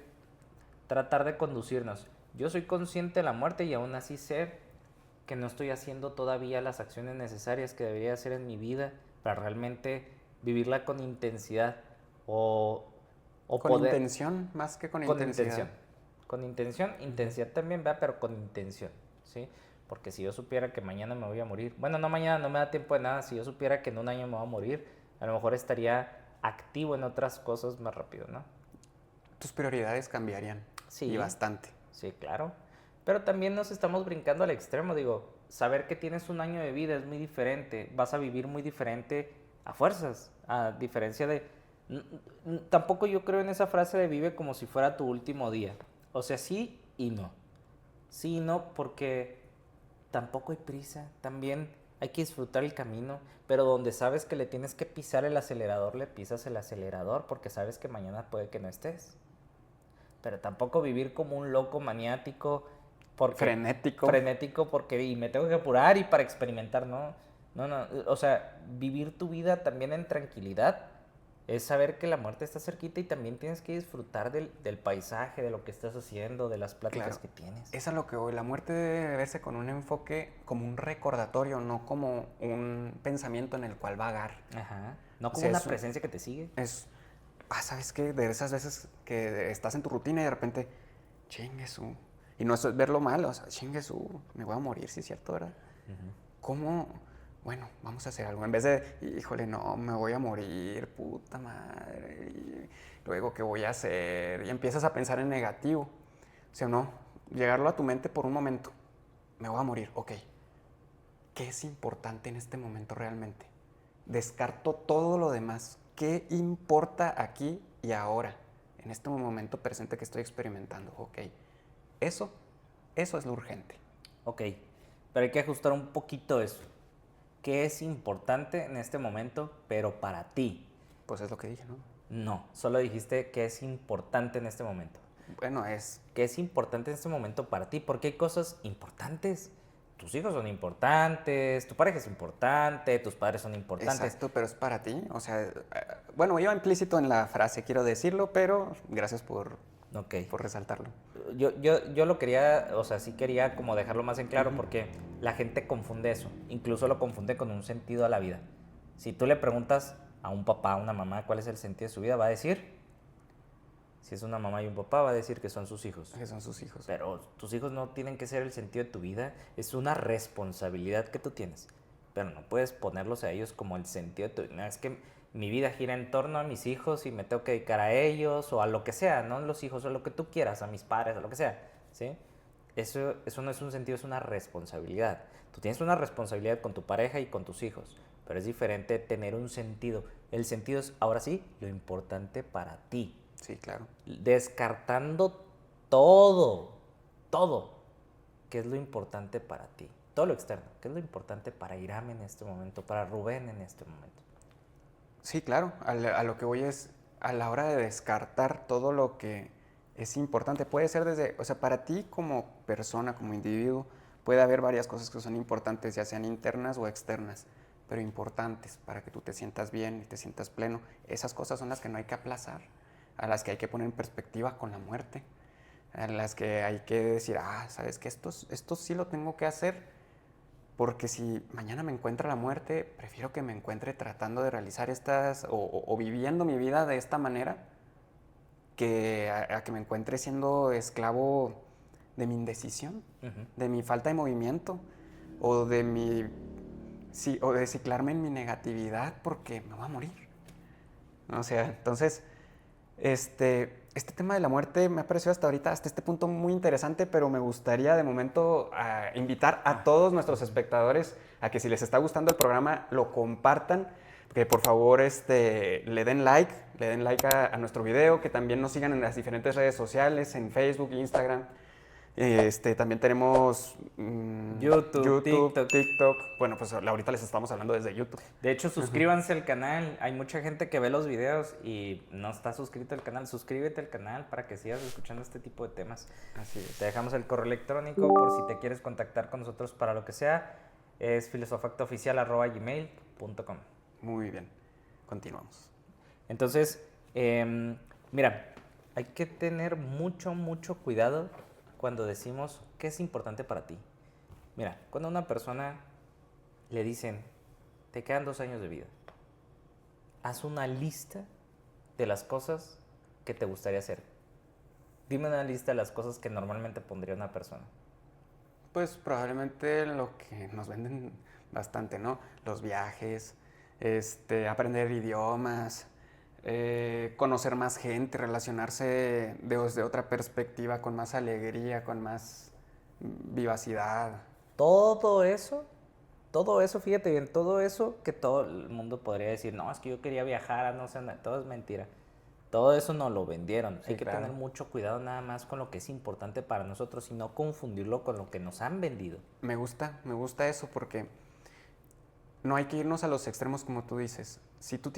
tratar de conducirnos. Yo soy consciente de la muerte y aún así sé que no estoy haciendo todavía las acciones necesarias que debería hacer en mi vida para realmente vivirla con intensidad o
con
poder...
intención, más que con intensidad.
Intención. Con intención, intensidad también, ¿verdad? Pero con intención, ¿sí? Porque si yo supiera que mañana me voy a morir, bueno, no mañana, no me da tiempo de nada, si yo supiera que en un año me voy a morir, a lo mejor estaría activo en otras cosas más rápido, ¿no?
Tus prioridades cambiarían.
Sí.
Y bastante.
Sí, claro. Pero también nos estamos brincando al extremo, digo, saber que tienes un año de vida es muy diferente, vas a vivir muy diferente a fuerzas, a diferencia de... Tampoco yo creo en esa frase de vive como si fuera tu último día. O sea, sí y no. Sí y no porque tampoco hay prisa. También hay que disfrutar el camino, pero donde sabes que le tienes que pisar el acelerador, le pisas el acelerador porque sabes que mañana puede que no estés. Pero tampoco vivir como un loco maniático porque frenético porque y me tengo que apurar y para experimentar, no. No, no, o sea, vivir tu vida también en tranquilidad es saber que la muerte está cerquita y también tienes que disfrutar del paisaje, de lo que estás haciendo, de las pláticas que tienes.
Es a lo que voy. La muerte debe verse con un enfoque como un recordatorio, no como un pensamiento en el cual vagar.
Ajá. No como una presencia que te sigue.
¿Sabes qué? De esas veces que estás en tu rutina y de repente, chingue su. Y no es verlo mal, o sea, chingue su, me voy a morir, sí es cierto, ¿verdad? ¿Cómo? Bueno, vamos a hacer algo. En vez de, híjole, no, me voy a morir, puta madre. Y luego, ¿qué voy a hacer? Y empiezas a pensar en negativo. O sea, no, llegarlo a tu mente por un momento. Me voy a morir, ok. ¿Qué es importante en este momento realmente? Descarto todo lo demás. ¿Qué importa aquí y ahora? En este momento presente que estoy experimentando, ok. Eso es lo urgente.
Ok, pero hay que ajustar un poquito eso. ¿Qué es importante en este momento, pero para ti?
Pues es lo que dije, ¿no?
No, solo dijiste que es importante en este momento.
Bueno,
¿Qué es importante en este momento para ti? Porque hay cosas importantes. Tus hijos son importantes, tu pareja es importante, tus padres son importantes.
Exacto, pero es para ti. O sea, bueno, iba implícito en la frase, quiero decirlo, pero gracias por resaltarlo.
Yo lo quería, o sea, sí quería como dejarlo más en claro porque la gente confunde eso. Incluso lo confunde con un sentido a la vida. Si tú le preguntas a un papá, a una mamá, cuál es el sentido de su vida, va a decir, si es una mamá y un papá, va a decir que son sus hijos.
Que son sus hijos.
Pero tus hijos no tienen que ser el sentido de tu vida, es una responsabilidad que tú tienes. Pero no puedes ponerlos a ellos como el sentido de tu vida. No, es que mi vida gira en torno a mis hijos y me tengo que dedicar a ellos o a lo que sea, no los hijos, o lo que tú quieras, a mis padres, o lo que sea, ¿sí? Eso no es un sentido, es una responsabilidad. Tú tienes una responsabilidad con tu pareja y con tus hijos, pero es diferente tener un sentido. El sentido es, ahora sí, lo importante para ti.
Sí, claro.
Descartando todo, ¿qué es lo importante para ti? Todo lo externo, ¿qué es lo importante para Irán en este momento, para Rubén en este momento?
Sí, claro. A lo que voy es, a la hora de descartar todo lo que es importante, puede ser desde, o sea, para ti como persona, como individuo, puede haber varias cosas que son importantes, ya sean internas o externas, pero importantes para que tú te sientas bien y te sientas pleno. Esas cosas son las que no hay que aplazar, a las que hay que poner en perspectiva con la muerte, a las que hay que decir, ¿sabes qué? Esto sí lo tengo que hacer, porque si mañana me encuentra la muerte, prefiero que me encuentre tratando de realizar estas o viviendo mi vida de esta manera, que a que me encuentre siendo esclavo de mi indecisión, de mi falta de movimiento, o de ciclarme en mi negatividad porque me voy a morir. O sea, entonces, este tema de la muerte me ha parecido hasta ahorita, hasta este punto, muy interesante, pero me gustaría de momento invitar a todos nuestros espectadores a que si les está gustando el programa, lo compartan, que por favor le den like a nuestro video, que también nos sigan en las diferentes redes sociales, en Facebook, Instagram. También tenemos
YouTube,
TikTok. Bueno, pues ahorita les estamos hablando desde YouTube.
De hecho, suscríbanse al canal. Hay mucha gente que ve los videos y no está suscrito al canal. Suscríbete al canal para que sigas escuchando este tipo de temas.
Así es.
Te dejamos el correo electrónico por si te quieres contactar con nosotros para lo que sea. Es filosofactooficial@gmail.com.
Muy bien. Continuamos.
Entonces, mira, hay que tener mucho cuidado cuando decimos qué es importante para ti. Mira, cuando a una persona le dicen, te quedan 2 años de vida, haz una lista de las cosas que te gustaría hacer. Dime una lista de las cosas que normalmente pondría una persona.
Pues probablemente lo que nos venden bastante, ¿no? Los viajes, aprender idiomas, conocer más gente, relacionarse desde otra perspectiva, con más alegría, con más vivacidad.
Todo eso, fíjate bien, todo eso que todo el mundo podría decir, no, es que yo quería viajar, no sé, todo es mentira. Todo eso nos lo vendieron.
Sí,
Hay que
claro.
tener mucho cuidado nada más con lo que es importante para nosotros y no confundirlo con lo que nos han vendido.
Me gusta eso porque no hay que irnos a los extremos como tú dices. Si tú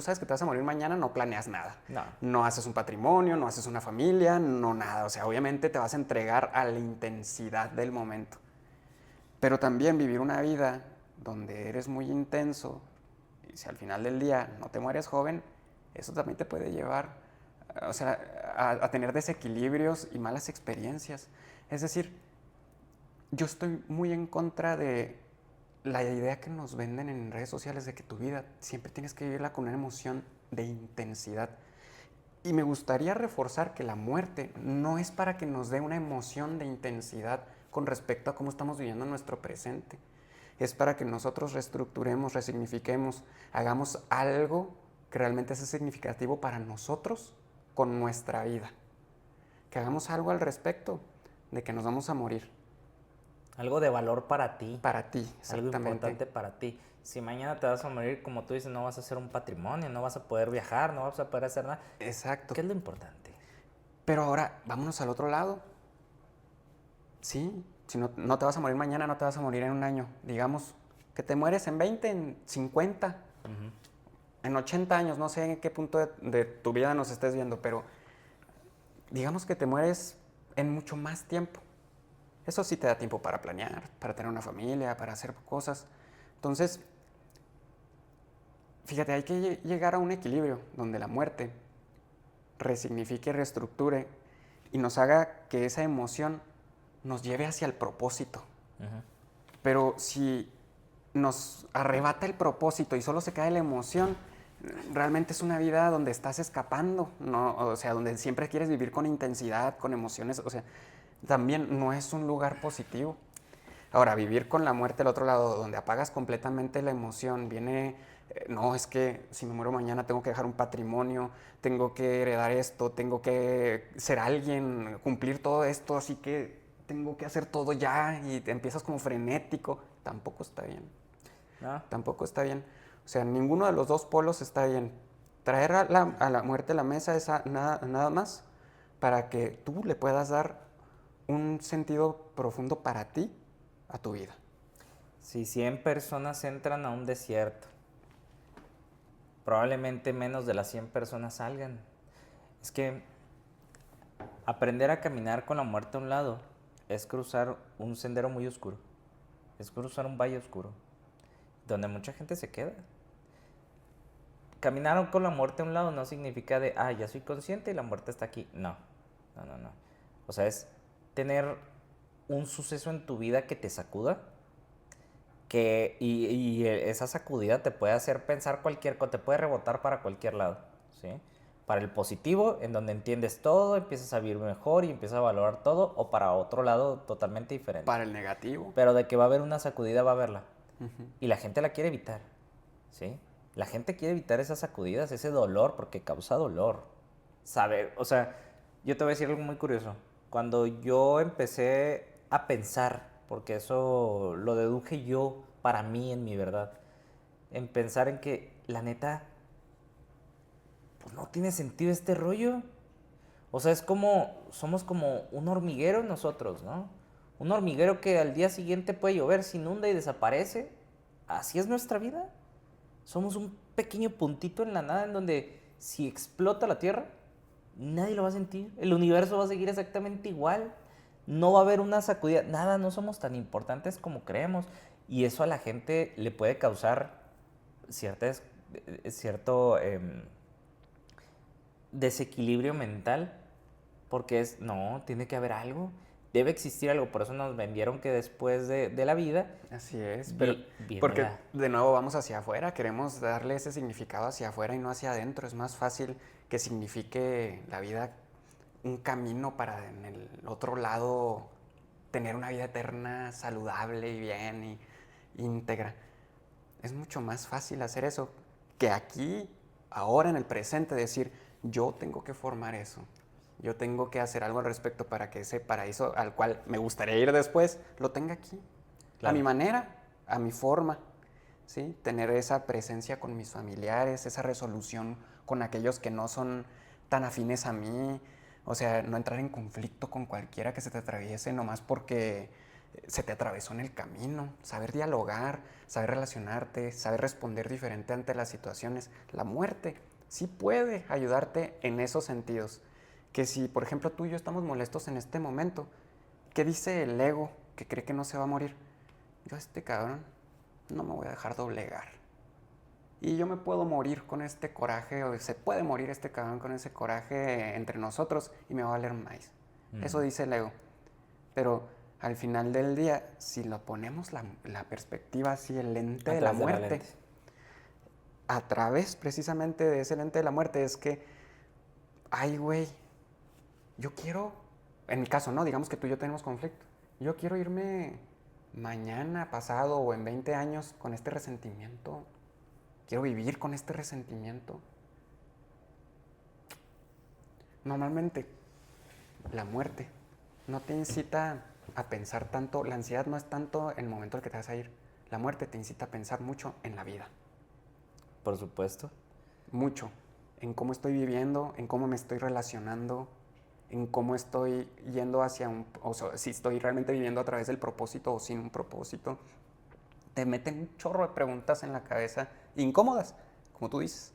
sabes que te vas a morir mañana, no planeas nada.
No.
No haces un patrimonio, no haces una familia, no nada. O sea, obviamente te vas a entregar a la intensidad del momento. Pero también vivir una vida donde eres muy intenso y si al final del día no te mueres joven, eso también te puede llevar, o sea, a tener desequilibrios y malas experiencias. Es decir, yo estoy muy en contra de la idea que nos venden en redes sociales de que tu vida siempre tienes que vivirla con una emoción de intensidad. Y me gustaría reforzar que la muerte no es para que nos dé una emoción de intensidad con respecto a cómo estamos viviendo nuestro presente. Es para que nosotros reestructuremos, resignifiquemos, hagamos algo que realmente sea significativo para nosotros con nuestra vida. Que hagamos algo al respecto de que nos vamos a morir.
Algo de valor para ti.
Para ti,
Algo
exactamente.
importante para ti. Si mañana te vas a morir, como tú dices, no vas a hacer un patrimonio, no vas a poder viajar, no vas a poder hacer nada.
Exacto.
¿Qué es lo importante?
Pero ahora, vámonos al otro lado. Sí, si no te vas a morir mañana, no te vas a morir en un año. Digamos que te mueres en 20, en 50, en 80 años, no sé en qué punto de tu vida nos estés viendo, pero digamos que te mueres en mucho más tiempo. Eso sí te da tiempo para planear, para tener una familia, para hacer cosas. Entonces, fíjate, hay que llegar a un equilibrio donde la muerte resignifique, reestructure y nos haga que esa emoción nos lleve hacia el propósito. Pero si nos arrebata el propósito y solo se cae la emoción, realmente es una vida donde estás escapando, ¿no? O sea, donde siempre quieres vivir con intensidad, con emociones, o sea, también no es un lugar positivo. Ahora, vivir con la muerte al otro lado, donde apagas completamente la emoción, viene, no, es que si me muero mañana tengo que dejar un patrimonio, tengo que heredar esto, tengo que ser alguien, cumplir todo esto, así que tengo que hacer todo ya y te empiezas como frenético, tampoco está bien.
¿No?
Tampoco está bien. O sea, ninguno de los dos polos está bien. Traer a la muerte a la mesa es nada más para que tú le puedas dar un sentido profundo para ti a tu vida.
Si 100 personas entran a un desierto, probablemente menos de las 100 personas salgan. Es que aprender a caminar con la muerte a un lado es cruzar un sendero muy oscuro, es cruzar un valle oscuro, donde mucha gente se queda. Caminar con la muerte a un lado no significa de, ya soy consciente y la muerte está aquí. No. O sea, es tener un suceso en tu vida que te sacuda, y esa sacudida te puede hacer pensar cualquier cosa, te puede rebotar para cualquier lado, ¿sí? Para el positivo, en donde entiendes todo, empiezas a vivir mejor y empiezas a valorar todo, o para otro lado totalmente diferente.
Para el negativo.
Pero de que va a haber una sacudida, va a haberla. Y la gente la quiere evitar, ¿sí? La gente quiere evitar esas sacudidas, ese dolor, porque causa dolor. Saber, o sea, yo te voy a decir algo muy curioso. Cuando yo empecé a pensar, porque eso lo deduje yo para mí en mi verdad, en pensar en que la neta, pues no tiene sentido este rollo. O sea, es como, somos como un hormiguero nosotros, ¿no? Un hormiguero que al día siguiente puede llover, se inunda y desaparece. Así es nuestra vida. Somos un pequeño puntito en la nada en donde si explota la Tierra, nadie lo va a sentir. El universo va a seguir exactamente igual. No va a haber una sacudida. Nada, no somos tan importantes como creemos. Y eso a la gente le puede causar cierto desequilibrio mental. Porque no, tiene que haber algo. Debe existir algo. Por eso nos vendieron que después de la vida.
Así es, pero porque de nuevo vamos hacia afuera, queremos darle ese significado hacia afuera y no hacia adentro. Es más fácil que signifique la vida un camino para en el otro lado tener una vida eterna, saludable y bien y íntegra. Es mucho más fácil hacer eso que aquí, ahora en el presente, decir, yo tengo que formar eso. Yo tengo que hacer algo al respecto para que ese paraíso al cual me gustaría ir después, lo tenga aquí. Claro. A mi manera, a mi forma. ¿Sí? Tener esa presencia con mis familiares, esa resolución con aquellos que no son tan afines a mí. O sea, no entrar en conflicto con cualquiera que se te atraviese nomás porque se te atravesó en el camino. Saber dialogar, saber relacionarte, saber responder diferente ante las situaciones. La muerte sí puede ayudarte en esos sentidos. Que si, por ejemplo, tú y yo estamos molestos en este momento, ¿qué dice el ego que cree que no se va a morir? Yo a este cabrón no me voy a dejar doblegar. Y yo me puedo morir con este coraje, o se puede morir este cabrón con ese coraje entre nosotros y me va a valer más. Eso dice el ego. Pero al final del día, si lo ponemos la perspectiva así, el lente de la muerte, a través precisamente de ese lente de la muerte es que, ay, güey, yo quiero, en mi caso, ¿no? Digamos que tú y yo tenemos conflicto. Yo quiero irme mañana, pasado o en 20 años con este resentimiento. Quiero vivir con este resentimiento. Normalmente, la muerte no te incita a pensar tanto. La ansiedad no es tanto el momento en el que te vas a ir. La muerte te incita a pensar mucho en la vida.
Por supuesto.
Mucho. En cómo estoy viviendo, en cómo me estoy relacionando, en cómo estoy yendo hacia o sea, si estoy realmente viviendo a través del propósito o sin un propósito. Te meten un chorro de preguntas en la cabeza, incómodas, como tú dices,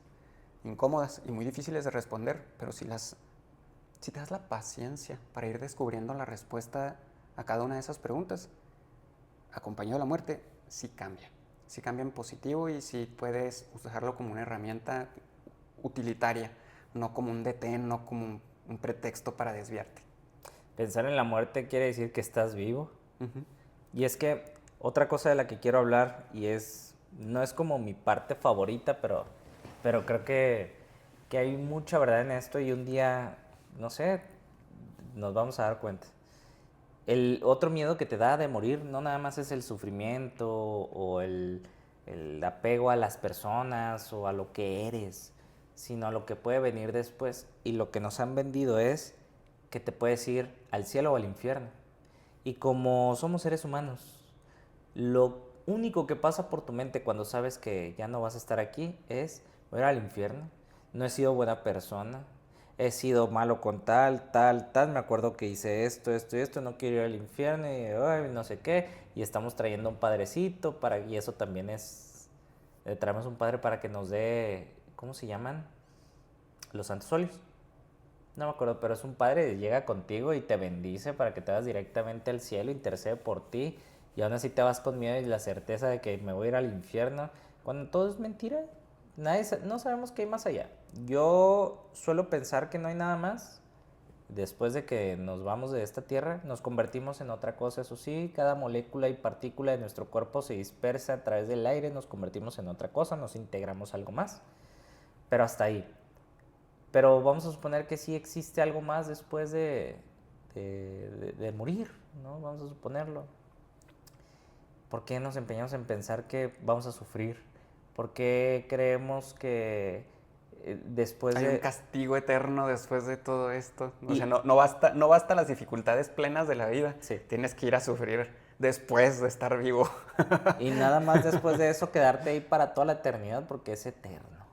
incómodas y muy difíciles de responder, pero si te das la paciencia para ir descubriendo la respuesta a cada una de esas preguntas, acompañado de la muerte, sí cambia en positivo y sí puedes usarlo como una herramienta utilitaria, no como un detén, no como un pretexto para desviarte.
Pensar en la muerte quiere decir que estás vivo. Y es que otra cosa de la que quiero hablar, no es como mi parte favorita, pero creo que hay mucha verdad en esto y un día, no sé, nos vamos a dar cuenta. El otro miedo que te da de morir no nada más es el sufrimiento o el apego a las personas o a lo que eres, sino a lo que puede venir después. Y lo que nos han vendido es que te puedes ir al cielo o al infierno. Y como somos seres humanos, lo único que pasa por tu mente cuando sabes que ya no vas a estar aquí es: voy a ir al infierno, no he sido buena persona, he sido malo con tal, me acuerdo que hice esto, esto y esto, no quiero ir al infierno y ay, no sé qué, y estamos trayendo un padrecito y eso también es, traemos un padre para que nos dé, ¿cómo se llaman? Los santos óleos. No me acuerdo, pero es un padre que llega contigo y te bendice para que te vas directamente al cielo, intercede por ti, y aún así te vas con miedo y la certeza de que me voy a ir al infierno, cuando todo es mentira. No sabemos qué hay más allá. Yo suelo pensar que no hay nada más. Después de que nos vamos de esta tierra, nos convertimos en otra cosa. Eso sí, cada molécula y partícula de nuestro cuerpo se dispersa a través del aire, nos convertimos en otra cosa, nos integramos algo más. Pero hasta ahí. Pero vamos a suponer que sí existe algo más después de morir, ¿no? Vamos a suponerlo. ¿Por qué nos empeñamos en pensar que vamos a sufrir? ¿Por qué creemos que después
Hay
de...
un castigo eterno después de todo esto. O sea, no basta las dificultades plenas de la vida.
Sí.
Tienes que ir a sufrir después de estar vivo.
Y nada más después de eso quedarte ahí para toda la eternidad, porque es eterno,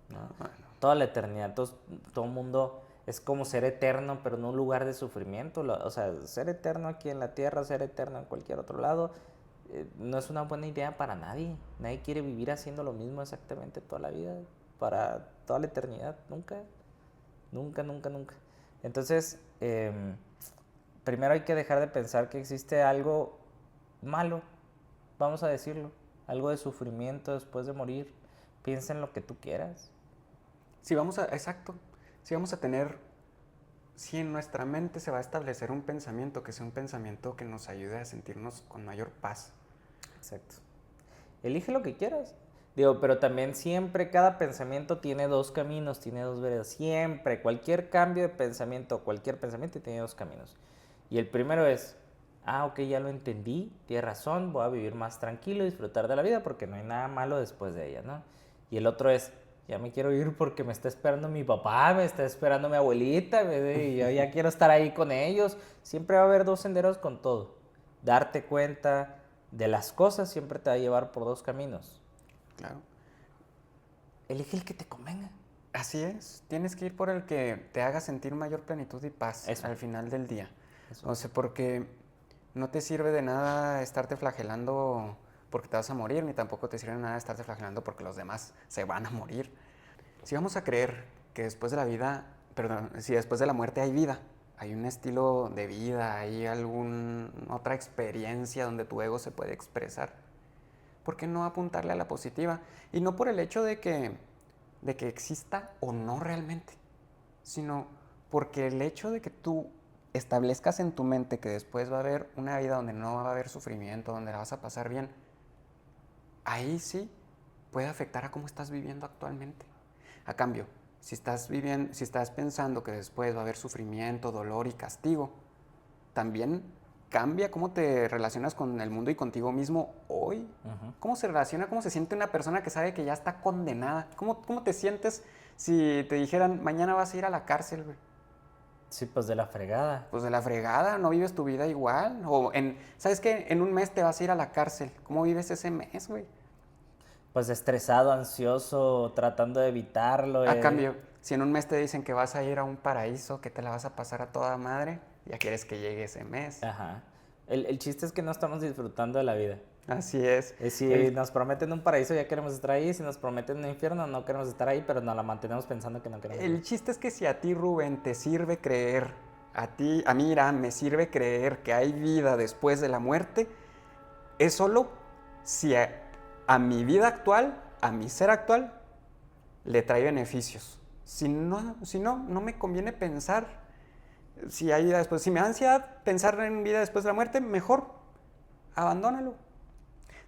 ¿no?
Bueno.
Toda la eternidad. Todo el mundo es como ser eterno, pero en un lugar de sufrimiento. O sea, ser eterno aquí en la tierra, ser eterno en cualquier otro lado, no es una buena idea para nadie. Nadie quiere vivir haciendo lo mismo exactamente toda la vida, para toda la eternidad. Nunca, nunca, nunca, nunca. Entonces, primero hay que dejar de pensar que existe algo malo, vamos a decirlo, algo de sufrimiento después de morir. Piensa en lo que tú quieras.
Exacto. Si en nuestra mente se va a establecer un pensamiento que sea un pensamiento que nos ayude a sentirnos con mayor paz.
Exacto. Elige lo que quieras. Digo, pero también siempre cada pensamiento tiene dos caminos, tiene dos veredas. Siempre, cualquier cambio de pensamiento, cualquier pensamiento tiene dos caminos. Y el primero es: ok, ya lo entendí, tienes razón, voy a vivir más tranquilo y disfrutar de la vida porque no hay nada malo después de ella, ¿no? Y el otro es: ya me quiero ir porque me está esperando mi papá, me está esperando mi abuelita, y yo ya quiero estar ahí con ellos. Siempre va a haber dos senderos con todo. Darte cuenta de las cosas siempre te va a llevar por dos caminos.
Claro.
Elige el que te convenga.
Así es, tienes que ir por el que te haga sentir mayor plenitud y paz
Eso.
al final del día.
Eso.
O sea, porque no te sirve de nada estarte flagelando porque te vas a morir, ni tampoco te sirve de nada estarte flagelando porque los demás se van a morir. Si vamos a creer que después de la vida, perdón, si después de la muerte hay vida, hay un estilo de vida, hay alguna otra experiencia donde tu ego se puede expresar, ¿por qué no apuntarle a la positiva? Y no por el hecho de que exista o no realmente, sino porque el hecho de que tú establezcas en tu mente que después va a haber una vida donde no va a haber sufrimiento, donde la vas a pasar bien, ahí sí puede afectar a cómo estás viviendo actualmente. A cambio, si estás pensando que después va a haber sufrimiento, dolor y castigo, también cambia cómo te relacionas con el mundo y contigo mismo hoy. ¿Cómo se relaciona, cómo se siente una persona que sabe que ya está condenada? ¿Cómo te sientes si te dijeran, mañana vas a ir a la cárcel, güey?
Sí, pues de la fregada.
Pues de la fregada, no vives tu vida igual. ¿Sabes qué? En un mes te vas a ir a la cárcel. ¿Cómo vives ese mes, güey?
Pues estresado, ansioso, tratando de evitarlo.
A cambio, si en un mes te dicen que vas a ir a un paraíso, que te la vas a pasar a toda madre, ya quieres que llegue ese mes.
Ajá. El chiste es que no estamos disfrutando de la vida.
Así es.
Si nos prometen un paraíso ya queremos estar ahí, si nos prometen un infierno no queremos estar ahí, pero nos la mantenemos pensando que no queremos
El
ir.
chiste es que si a ti, Rubén, te sirve creer, a mí, Irán, me sirve creer que hay vida después de la muerte, es solo si a mi vida actual, a mi ser actual, le trae beneficios. Si no, no me conviene pensar si hay vida después. Si me da ansiedad pensar en vida después de la muerte, mejor abandónalo.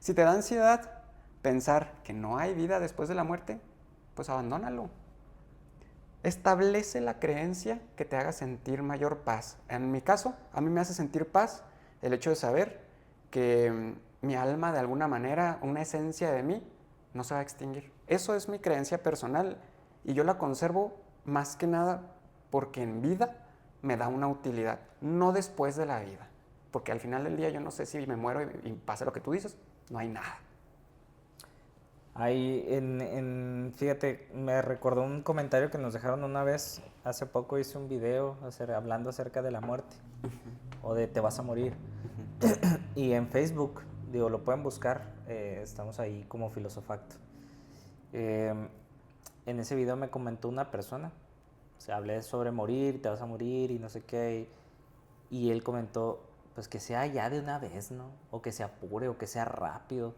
Si te da ansiedad pensar que no hay vida después de la muerte, pues abandónalo. Establece la creencia que te haga sentir mayor paz. En mi caso, a mí me hace sentir paz el hecho de saber que mi alma, de alguna manera, una esencia de mí, no se va a extinguir. Eso es mi creencia personal y yo la conservo más que nada porque en vida me da una utilidad, no después de la vida. Porque al final del día yo no sé si me muero y pasa lo que tú dices, no hay nada.
Fíjate, me recordó un comentario que nos dejaron una vez, hace poco hice un video hablando acerca de la muerte, o de te vas a morir. Y en Facebook, digo, lo pueden buscar, estamos ahí como Filosofacto. En ese video me comentó una persona, o sea, hablé sobre morir, te vas a morir y no sé qué, y él comentó, pues que sea ya de una vez, ¿no? O que se apure, o que sea rápido.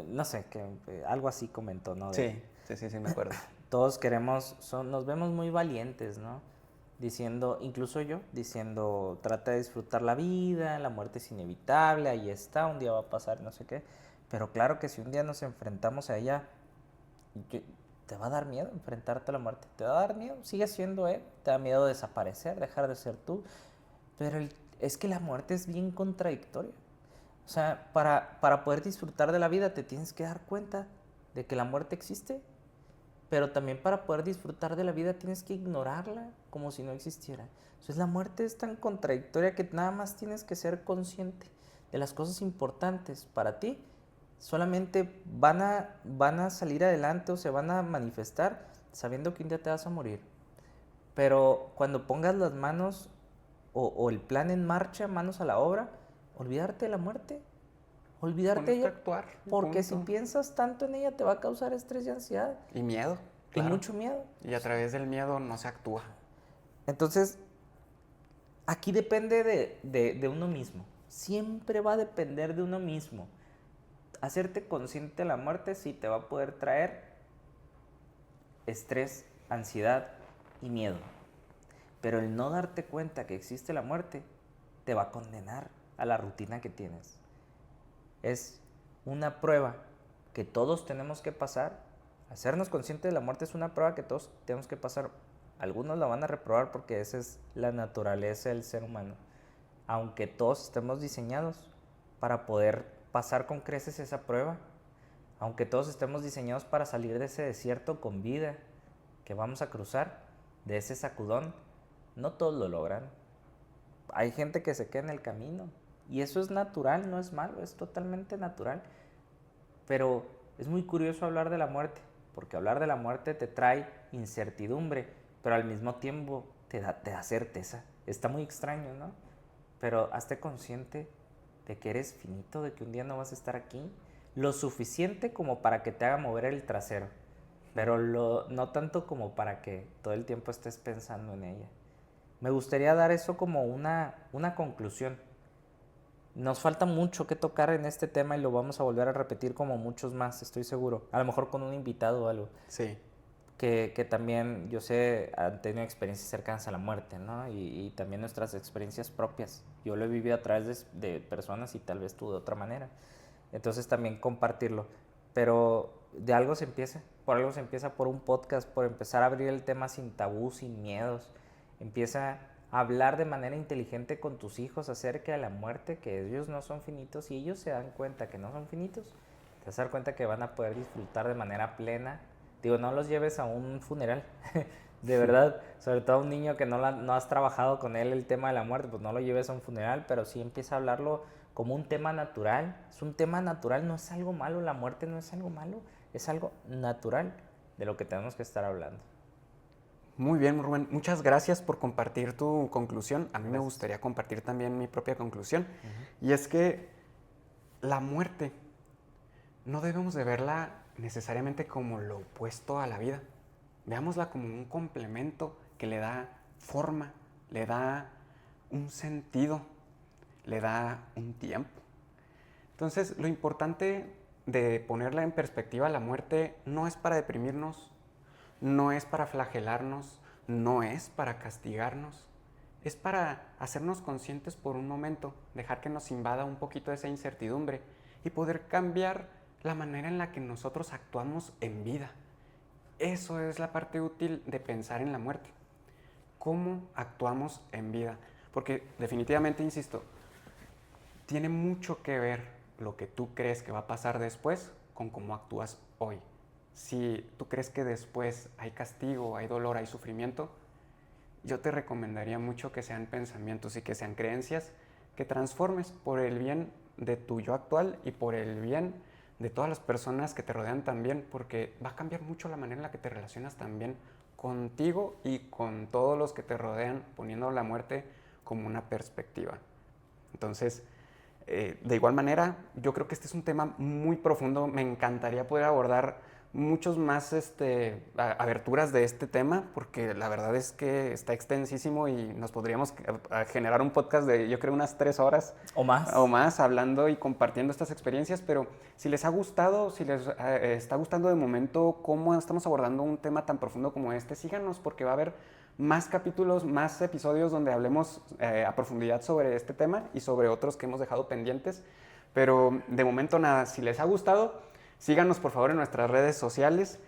No sé, algo así comentó, ¿no?
Sí, me acuerdo.
Todos nos vemos muy valientes, ¿no? Diciendo, incluso yo, diciendo, trata de disfrutar la vida, la muerte es inevitable, ahí está, un día va a pasar, no sé qué. Pero claro que si un día nos enfrentamos a ella, te va a dar miedo enfrentarte a la muerte, te va a dar miedo, sigue siendo él, te da miedo desaparecer, dejar de ser tú. Pero es que la muerte es bien contradictoria. O sea, para poder disfrutar de la vida te tienes que dar cuenta de que la muerte existe, pero también para poder disfrutar de la vida tienes que ignorarla como si no existiera. Entonces la muerte es tan contradictoria que nada más tienes que ser consciente de las cosas importantes para ti. Solamente van a salir adelante o se van a manifestar sabiendo que un día te vas a morir. Pero cuando pongas las manos o el plan en marcha, manos a la obra, olvidarte de la muerte, olvidarte de ella,
Actuar,
porque si
punto.
piensas tanto en ella te va a causar estrés y ansiedad.
Y miedo,
Y
claro.
mucho miedo.
Y a través del miedo no se actúa.
Entonces, aquí depende de uno mismo. Siempre va a depender de uno mismo. Hacerte consciente de la muerte sí te va a poder traer estrés, ansiedad y miedo. Pero el no darte cuenta que existe la muerte te va a condenar a la rutina que tienes. Es una prueba que todos tenemos que pasar. Hacernos conscientes de la muerte es una prueba que todos tenemos que pasar. Algunos la van a reprobar porque esa es la naturaleza del ser humano. Aunque todos estemos diseñados para poder pasar con creces esa prueba, aunque todos estemos diseñados para salir de ese desierto con vida que vamos a cruzar, de ese sacudón, no todos lo logran. Hay gente que se queda en el camino y eso es natural, no es malo, es totalmente natural. Pero es muy curioso hablar de la muerte porque hablar de la muerte te trae incertidumbre, pero al mismo tiempo te da certeza. Está muy extraño, ¿no? Pero hazte consciente de que eres finito, de que un día no vas a estar aquí, lo suficiente como para que te haga mover el trasero, pero no tanto como para que todo el tiempo estés pensando en ella. Me gustaría dar eso como una conclusión. Nos falta mucho que tocar en este tema y lo vamos a volver a repetir como muchos más, estoy seguro. A lo mejor con un invitado o algo.
Sí.
Que también, yo sé, han tenido experiencias cercanas a la muerte, ¿no? Y también nuestras experiencias propias. Yo lo he vivido a través de personas y tal vez tú de otra manera. Entonces también compartirlo. Pero de algo se empieza, por algo se empieza, por un podcast, por empezar a abrir el tema sin tabú, sin miedos. Empieza a hablar de manera inteligente con tus hijos acerca de la muerte, que ellos no son finitos, y ellos se dan cuenta que no son finitos, te vas a dar cuenta que van a poder disfrutar de manera plena. Digo, no los lleves a un funeral, de verdad, sobre todo a un niño que no has trabajado con él el tema de la muerte, pues no lo lleves a un funeral, pero sí empieza a hablarlo como un tema natural. Es un tema natural, no es algo malo, la muerte no es algo malo, es algo natural de lo que tenemos que estar hablando.
Muy bien, Rubén. Muchas gracias por compartir tu conclusión. A mí me gustaría compartir también mi propia conclusión. Y es que la muerte no debemos de verla necesariamente como lo opuesto a la vida. Veámosla como un complemento que le da forma, le da un sentido, le da un tiempo. Entonces, lo importante de ponerla en perspectiva, la muerte no es para deprimirnos, no es para flagelarnos, no es para castigarnos, es para hacernos conscientes por un momento, dejar que nos invada un poquito esa incertidumbre y poder cambiar la manera en la que nosotros actuamos en vida. Eso es la parte útil de pensar en la muerte. ¿Cómo actuamos en vida? Porque definitivamente, insisto, tiene mucho que ver lo que tú crees que va a pasar después con cómo actúas hoy. Si tú crees que después hay castigo, hay dolor, hay sufrimiento, yo te recomendaría mucho que sean pensamientos y que sean creencias que transformes por el bien de tu yo actual y por el bien de todas las personas que te rodean también, porque va a cambiar mucho la manera en la que te relacionas también contigo y con todos los que te rodean, poniendo la muerte como una perspectiva. Entonces, de igual manera, yo creo que este es un tema muy profundo. Me encantaría poder abordar muchos más aberturas de este tema, porque la verdad es que está extensísimo y nos podríamos generar un podcast de, yo creo, unas 3 horas
o más
hablando y compartiendo estas experiencias. Pero si les ha gustado, si les está gustando de momento cómo estamos abordando un tema tan profundo como este, síganos, porque va a haber más capítulos, más episodios donde hablemos a profundidad sobre este tema y sobre otros que hemos dejado pendientes. Pero de momento nada, si les ha gustado, síganos por favor en nuestras redes sociales,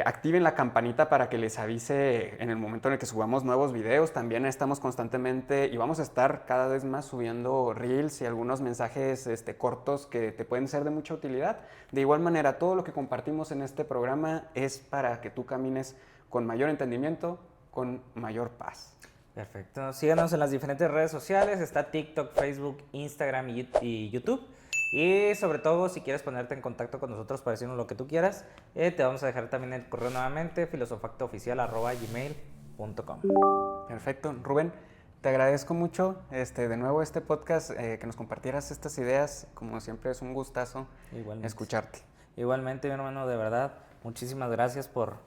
activen la campanita para que les avise en el momento en el que subamos nuevos videos. También estamos constantemente y vamos a estar cada vez más subiendo reels y algunos mensajes cortos que te pueden ser de mucha utilidad. De igual manera, todo lo que compartimos en este programa es para que tú camines con mayor entendimiento, con mayor paz.
Perfecto. Síganos en las diferentes redes sociales. Está TikTok, Facebook, Instagram y YouTube. Y sobre todo, si quieres ponerte en contacto con nosotros para decirnos lo que tú quieras, te vamos a dejar también el correo nuevamente, filosofactooficial@gmail.com.
Perfecto. Rubén, te agradezco mucho de nuevo este podcast, que nos compartieras estas ideas. Como siempre, es un gustazo escucharte.
Igualmente, mi hermano, de verdad, muchísimas gracias por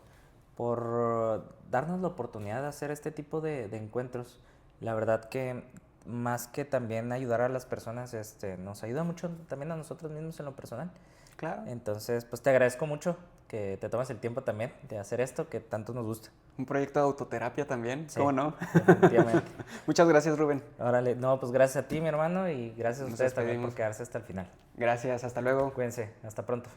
darnos la oportunidad de hacer este tipo de encuentros. La verdad que más que también ayudar a las personas, nos ayuda mucho también a nosotros mismos en lo personal.
Claro.
Entonces, pues te agradezco mucho que te tomes el tiempo también de hacer esto que tanto nos gusta.
Un proyecto de autoterapia también,
sí,
¿cómo no?
Definitivamente.
Muchas gracias, Rubén.
Órale, no, pues gracias a ti, mi hermano, y gracias a ustedes también por quedarse hasta el final.
Gracias, hasta luego.
Cuídense, hasta pronto.